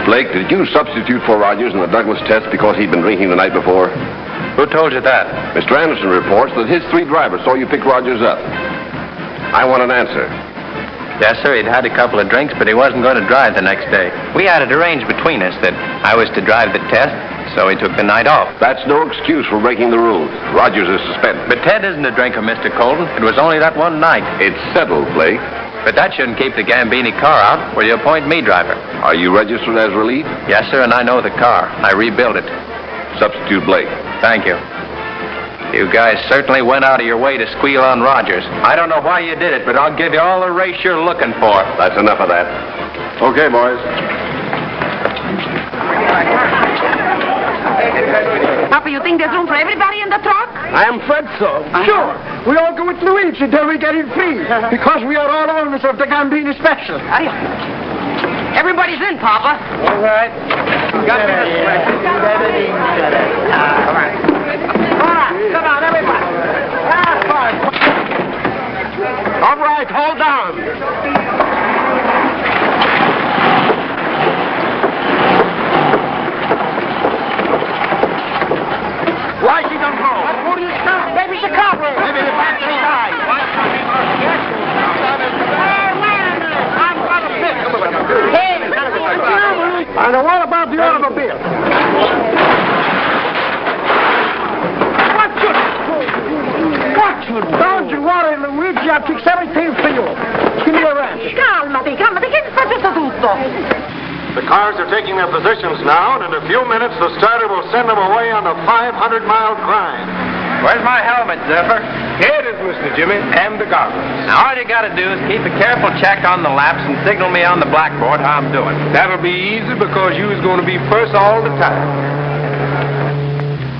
Blake, did you substitute for Rogers in the Douglas test because he'd been drinking the night before? Who told you that? Mr. Anderson reports that his 3 drivers saw you pick Rogers up. I want an answer. Yes, sir. He'd had a couple of drinks, but he wasn't going to drive the next day. We had it arranged between us that I was to drive the test, so he took the night off. That's no excuse for breaking the rules. Rogers is suspended. But Ted isn't a drinker, Mr. Colton. It was only that one night. It's settled, Blake. But that shouldn't keep the Gambini car out. Will you appoint me driver? Are you registered as relief? Yes, sir, and I know the car. I rebuilt it. Substitute Blake. Thank you. You guys certainly went out of your way to squeal on Rogers. I don't know why you did it, but I'll give you all the race you're looking for. That's enough of that. Okay, boys. Papa, you think there's room for everybody in the truck? I am afraid so. Sure. We all go with Luigi until we get him free. Because we are all owners of the Gambini special. Everybody's in, Papa. All right. Got me this way. All right. Come on, everybody. All right, hold down. Why she don't go? What do you stop? Maybe the copper. Maybe the battery died. I'm going to fix it. Hey, I know all about the automobile. Don't you worry, Luigi, I'll fix everything for you. Give me a wrench. Calmati, che ti sta facendo tutto? The cars are taking their positions now, and in a few minutes the starter will send them away on a 500-mile grind. Where's my helmet, Zephyr? Here it is, Mr. Jimmy, and the goggles. Now, all you got to do is keep a careful check on the laps and signal me on the blackboard how I'm doing. That'll be easy because you is going to be first all the time.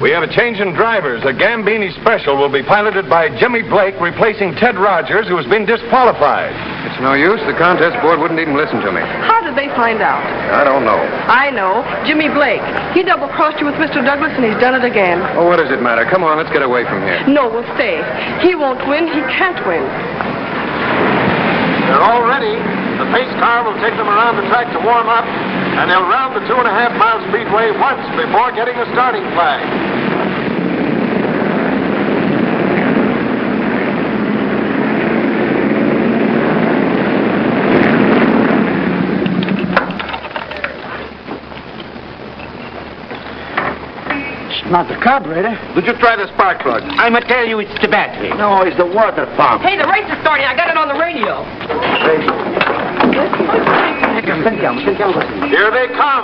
We have a change in drivers. A Gambini special will be piloted by Jimmy Blake, replacing Ted Rogers, who has been disqualified. It's no use. The contest board wouldn't even listen to me. How did they find out? I don't know. I know. Jimmy Blake. He double-crossed you with Mr. Douglas, and he's done it again. Oh, what does it matter? Come on, let's get away from here. No, we'll stay. He won't win. He can't win. They're all ready. The pace car will take them around the track to warm up, and they'll round the 2.5-mile speedway once before getting a starting flag. Not the carburetor. Did you try the spark plug? I'ma tell you it's the battery. No, it's the water pump. Hey, the race is starting. I got it on the radio. Here they come.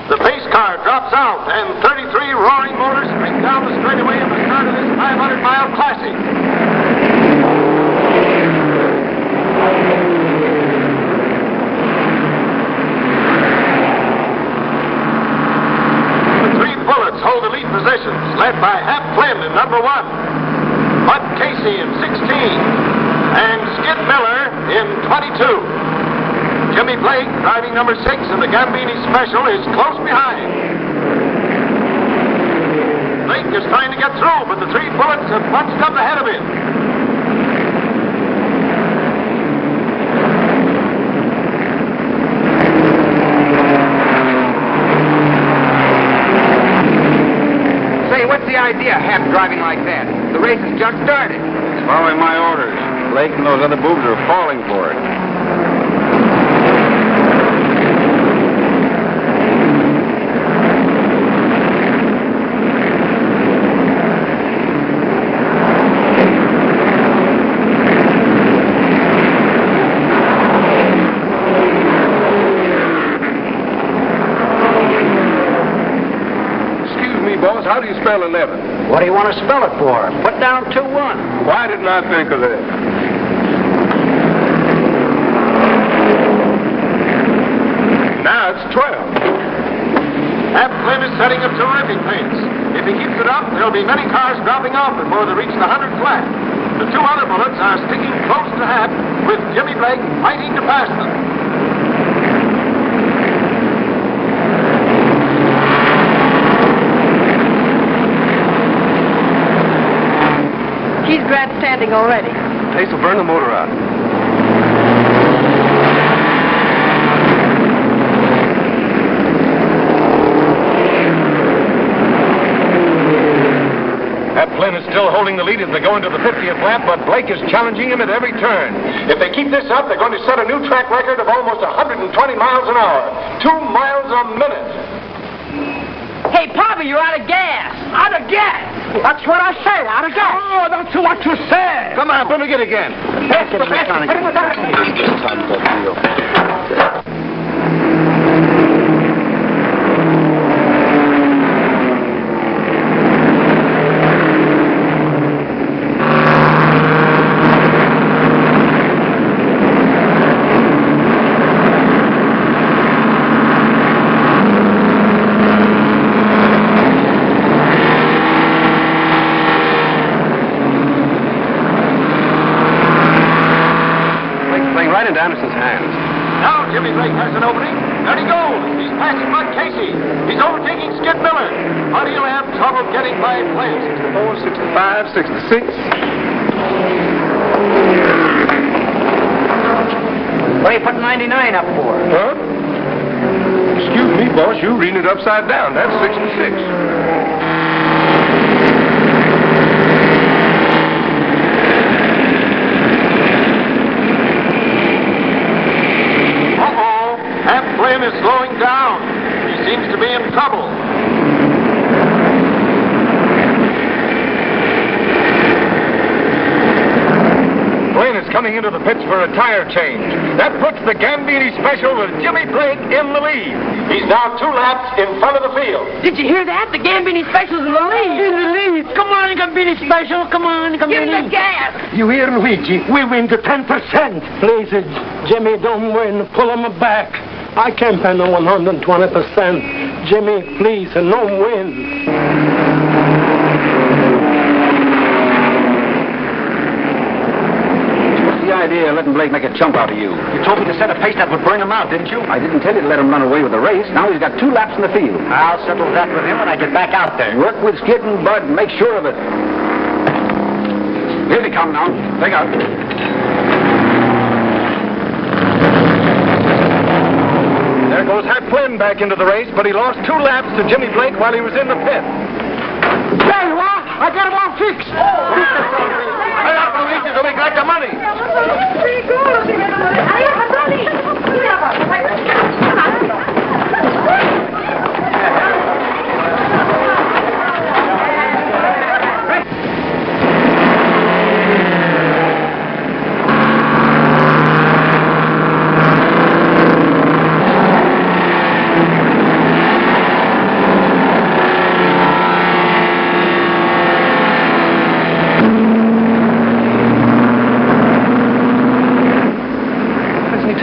The pace car drops out, and 33 roaring motors spring down the straightaway at the start of this 500-mile classic. Bullets hold the lead positions, led by Hap Flynn in number 1, Bud Casey in 16, and Skid Miller in 22. Jimmy Blake, driving number 6 in the Gambini Special, is close behind. Blake is trying to get through, but the 3 bullets have punched up ahead of him. What's the idea, Hap, driving like that? The race has just started. He's following my orders. Blake and those other boobs are falling for it. How do you spell 11? What do you want to spell it for? Put down 2-1. Why didn't I think of that? Now it's 12. Hap Flynn is setting a terrific pace. If he keeps it up, there'll be many cars dropping off before they reach the 100 flat. The 2 other bullets are sticking close to Hap, with Jimmy Blake fighting to pass them. He's grandstanding already. pace will burn the motor out. Flynn is still holding the lead as they go into the 50th lap, but Blake is challenging him at every turn. If they keep this up, they're going to set a new track record of almost 120 miles an hour. 2 miles a minute. Hey, Poppy, you're out of gas. Out of gas. That's what I say, out of gas. Oh, that's what you say. Come on, let me get again. Into Anderson's hands. Now Jimmy Blake has an opening. There he goes. He's passing Bud Casey. He's overtaking Skid Miller. But he'll have trouble getting by Flynn. 64, 65, 66. What are you putting 99 up for? Huh? Excuse me, boss. You're reading it upside down. That's 66. Flynn is slowing down. He seems to be in trouble. Flynn is coming into the pits for a tire change. That puts the Gambini special with Jimmy Blake in the lead. He's now 2 laps in front of the field. Did you hear that? The Gambini special's in the lead. In the lead. Come on, Gambini special. Come on, Gambini. Give him the gas. You hear, Luigi? We win the 10%. Please, Jimmy, don't win. Pull him back. I can't pay no 120%. Jimmy, please, no win. What's the idea of letting Blake make a chump out of you? You told me to set a pace that would bring him out, didn't you? I didn't tell you to let him run away with the race. Now he's got 2 laps in the field. I'll settle that with him when I get back out there. Work with Skid and Bud and make sure of it. Here they come now. Take out. There goes Hat Flynn back into the race, but he lost 2 laps to Jimmy Blake while he was in the pit. There you are. I got him all fixed. I got the leases, so we got the money.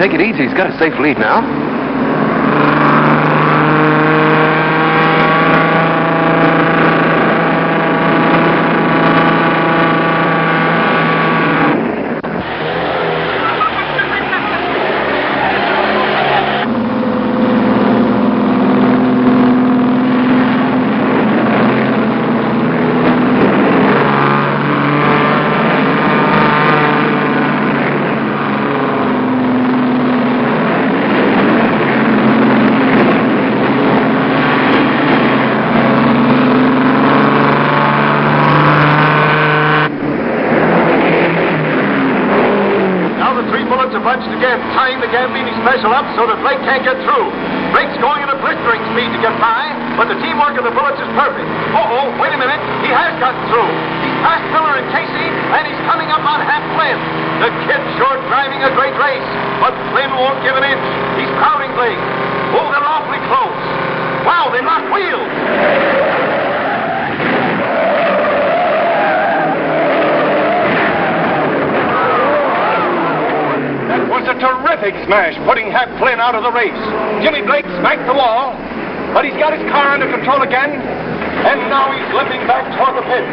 Take it easy. He's got a safe lead now. Tying the Gambini special up so that Blake can't get through. Blake's going at a blistering speed to get by, but the teamwork of the bullets is perfect. Uh-oh, wait a minute. He has gotten through. He's past Miller and Casey, and he's coming up on Hat Flynn. The kid's sure driving a great race, but Flynn won't give an inch. He's crowding Blake. Oh, they're awfully close. Wow, they locked wheels. Was a terrific smash, putting Hat Flynn out of the race. Jimmy Blake smacked the wall, but he's got his car under control again, and now he's limping back toward the pits.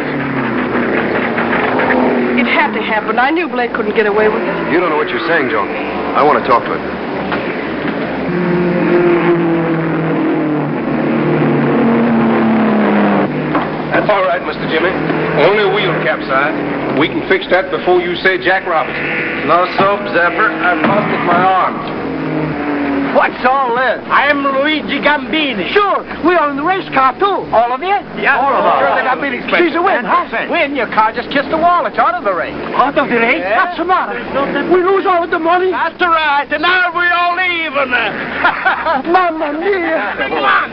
It had to happen. I knew Blake couldn't get away with it. You don't know what you're saying, Joan. I want to talk to him. That's all right, Mr. Jimmy. Only wheel capsized. We can fix that before you say Jack Robinson. No soap, Zephyr. I've busted my arm. What's all this? I'm Luigi Gambini. Sure, we are in the race car, too. All of you? Yeah, all of us. Sure, the Gambini special. She's a win, huh? Win, your car just kissed the wall. It's out of the race. Out of the race? Yeah. What's the matter? We lose all of the money? That's right, and now we all even. Mamma mia! Come on.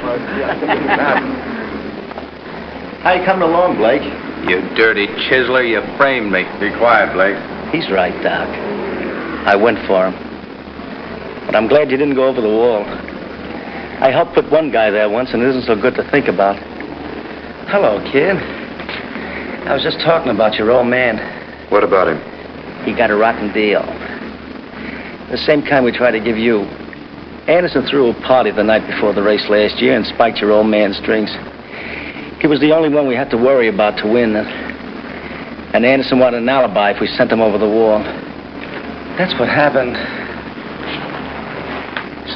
How you coming along, Blake? You dirty chiseler, you framed me. Be quiet, Blake. He's right, Doc. I went for him. But I'm glad you didn't go over the wall. I helped put one guy there once, and it isn't so good to think about. Hello, kid. I was just talking about your old man. What about him? He got a rotten deal. The same kind we tried to give you. Anderson threw a party the night before the race last year and spiked your old man's drinks. He was the only one we had to worry about to win. And Anderson wanted an alibi if we sent him over the wall. That's what happened.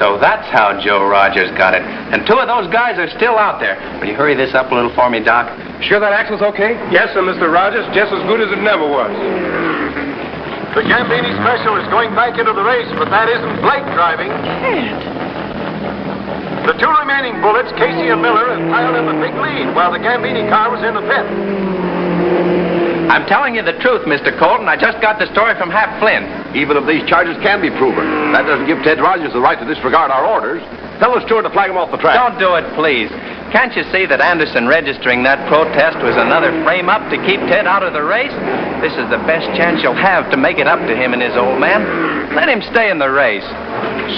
So that's how Joe Rogers got it. And two of those guys are still out there. Will you hurry this up a little for me, Doc? Sure that axle's okay? Yes, sir, Mr. Rogers. Just as good as it never was. The Gambini Special is going back into the race, but that isn't Blake driving. The two remaining bullets, Casey and Miller, have piled in the big lead while the Gambini car was in the pit. I'm telling you the truth, Mr. Colton. I just got the story from Hap Flynn. Even if these charges can be proven, that doesn't give Ted Rogers the right to disregard our orders. Tell the steward to flag him off the track. Don't do it, please. Can't you see that Anderson registering that protest was another frame-up to keep Ted out of the race? This is the best chance you'll have to make it up to him and his old man. Let him stay in the race.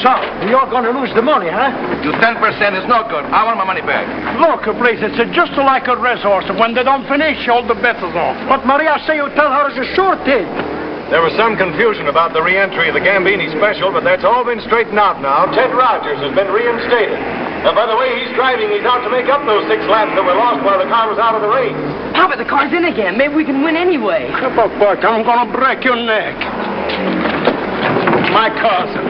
So, you're going to lose the money, huh? Your 10% is not good. I want my money back. Look, please, it's just like a racehorse. When they don't finish, all the bets is off. But Maria say you tell her it's a sure thing. There was some confusion about the re-entry of the Gambini Special, but that's all been straightened out now. Ted Rogers has been reinstated. And by the way he's driving, he's out to make up those 6 laps that were lost while the car was out of the race. Papa, the car's in again. Maybe we can win anyway. Come on, Buck. I'm going to break your neck. My cousin.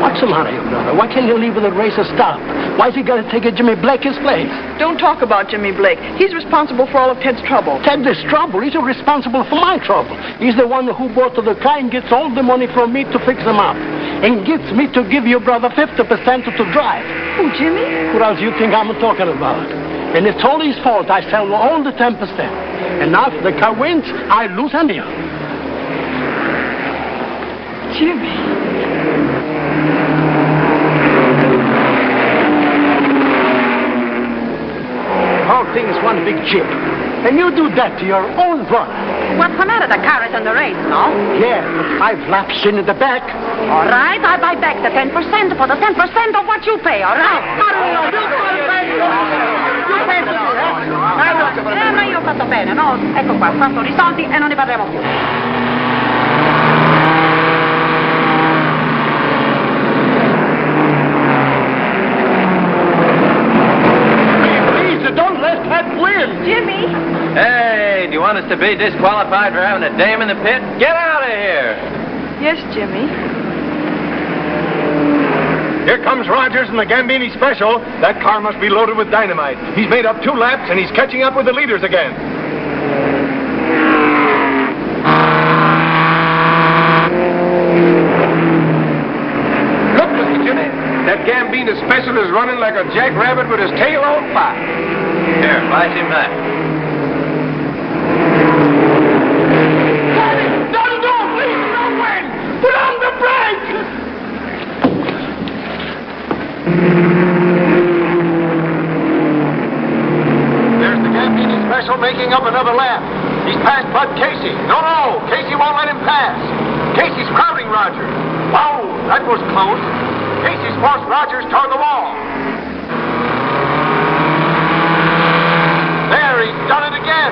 What's the matter, your brother? Why can't you leave with the race and stop? Why's he got to take Jimmy Blake's place? Don't talk about Jimmy Blake. He's responsible for all of Ted's trouble. Ted's trouble? He's responsible for my trouble. He's the one who bought the car and gets all the money from me to fix him up. And gets me to give your brother 50% to drive. Who, Jimmy? What else do you think I'm talking about? And it's all his fault. I sell all the 10%. And now if the car wins, I lose anyhow. Jimmy. The whole thing is one big chip. And you do that to your own brother. What's the matter? The car is on the race, no? Yeah, but 5 laps in the back. All right, I'll buy back the 10% for the 10% of what you pay, all right? Ma io ho fatto bene, no? Ecco qua, ho fatto i soldi e non ne parliamo più. Don't let Ted win. Jimmy. Hey, do you want us to be disqualified for having a dame in the pit? Get out of here. Yes, Jimmy. Here comes Rogers in the Gambini Special. That car must be loaded with dynamite. He's made up 2 laps, and he's catching up with the leaders again. Look, Mr. Jimmy, that Gambini Special is running like a jackrabbit with his tail on fire. Here, flash him back. Don't do it, please. Don't win. Put on the brake. There's the Gambini Special making up another lap. He's passed Bud Casey. No, Casey won't let him pass. Casey's crowding Rogers. Wow, that was close. Casey's forced Rogers toward the wall. There, he's done it again.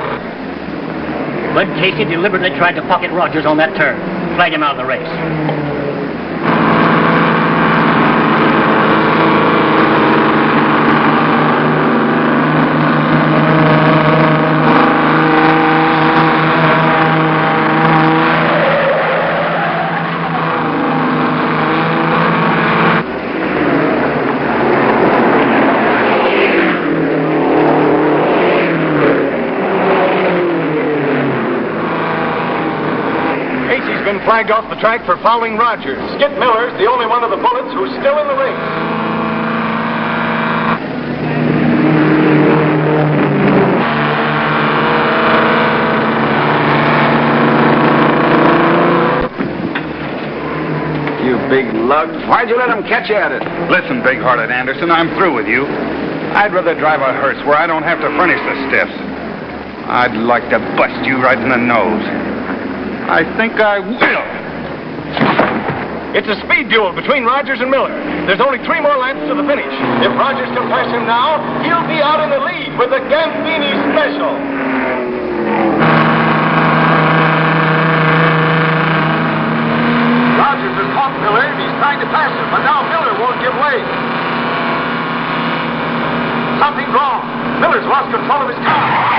Bud Casey deliberately tried to pocket Rogers on that turn. flag him out of the race. Flagged off the track for fouling Rogers. Skip Miller's the only one of the Bullets who's still in the race. You big lug. Why'd you let him catch you at it? Listen, big-hearted Anderson, I'm through with you. I'd rather drive a hearse where I don't have to furnish the stiffs. I'd like to bust you right in the nose. I think I will. It's a speed duel between Rogers and Miller. There's only 3 more laps to the finish. If Rogers can pass him now, he'll be out in the lead with the Gambini Special. Rogers has caught Miller and he's trying to pass him, but now Miller won't give way. Something's wrong. Miller's lost control of his car.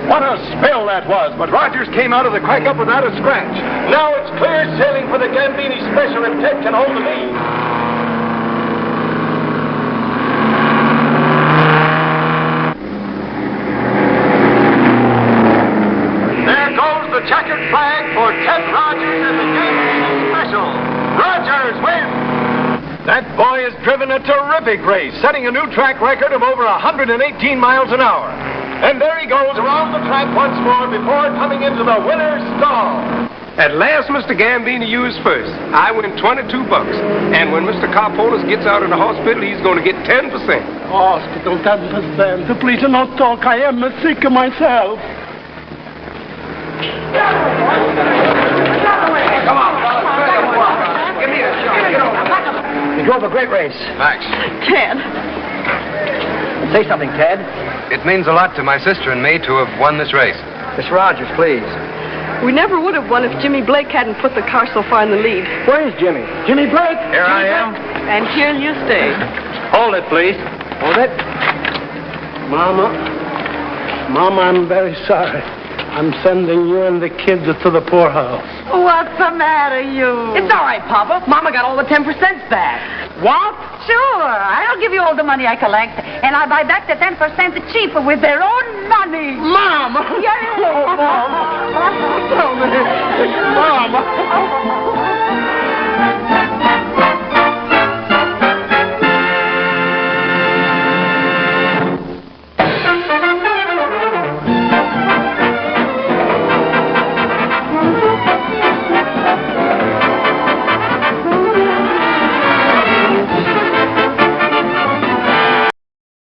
What a spill that was, but Rogers came out of the crack up without a scratch. Now it's clear sailing for the Gambini Special if Ted can hold the lead. There goes the checkered flag for Ted Rogers and the Gambini Special. Rogers wins! That boy has driven a terrific race, setting a new track record of over 118 miles an hour. And there he goes around the track once more before coming into the winner's stall. At last, Mr. Gambini, you was first. I win $22. And when Mr. Carpolis gets out of the hospital, he's going to get 10%. Hospital, 10%. Please do not talk. I am sick myself. Come on. Give me a shot. You drove a great race. Thanks. Ted. Say something, Ted. It means a lot to my sister and me to have won this race. Miss Rogers, please. We never would have won if Jimmy Blake hadn't put the car so far in the lead. Where's Jimmy? Jimmy Blake! Here I am. And here you stay. Hold it, please. Hold it. Mama, I'm very sorry. I'm sending you and the kids to the poorhouse. What's the matter, you? It's all right, Papa. Mama got all the 10% back. What? Sure. I'll give you all the money I collect, and I'll buy back the 10% cheaper with their own money. Mom! Yeah. Oh, Mom! Tell me. Mom!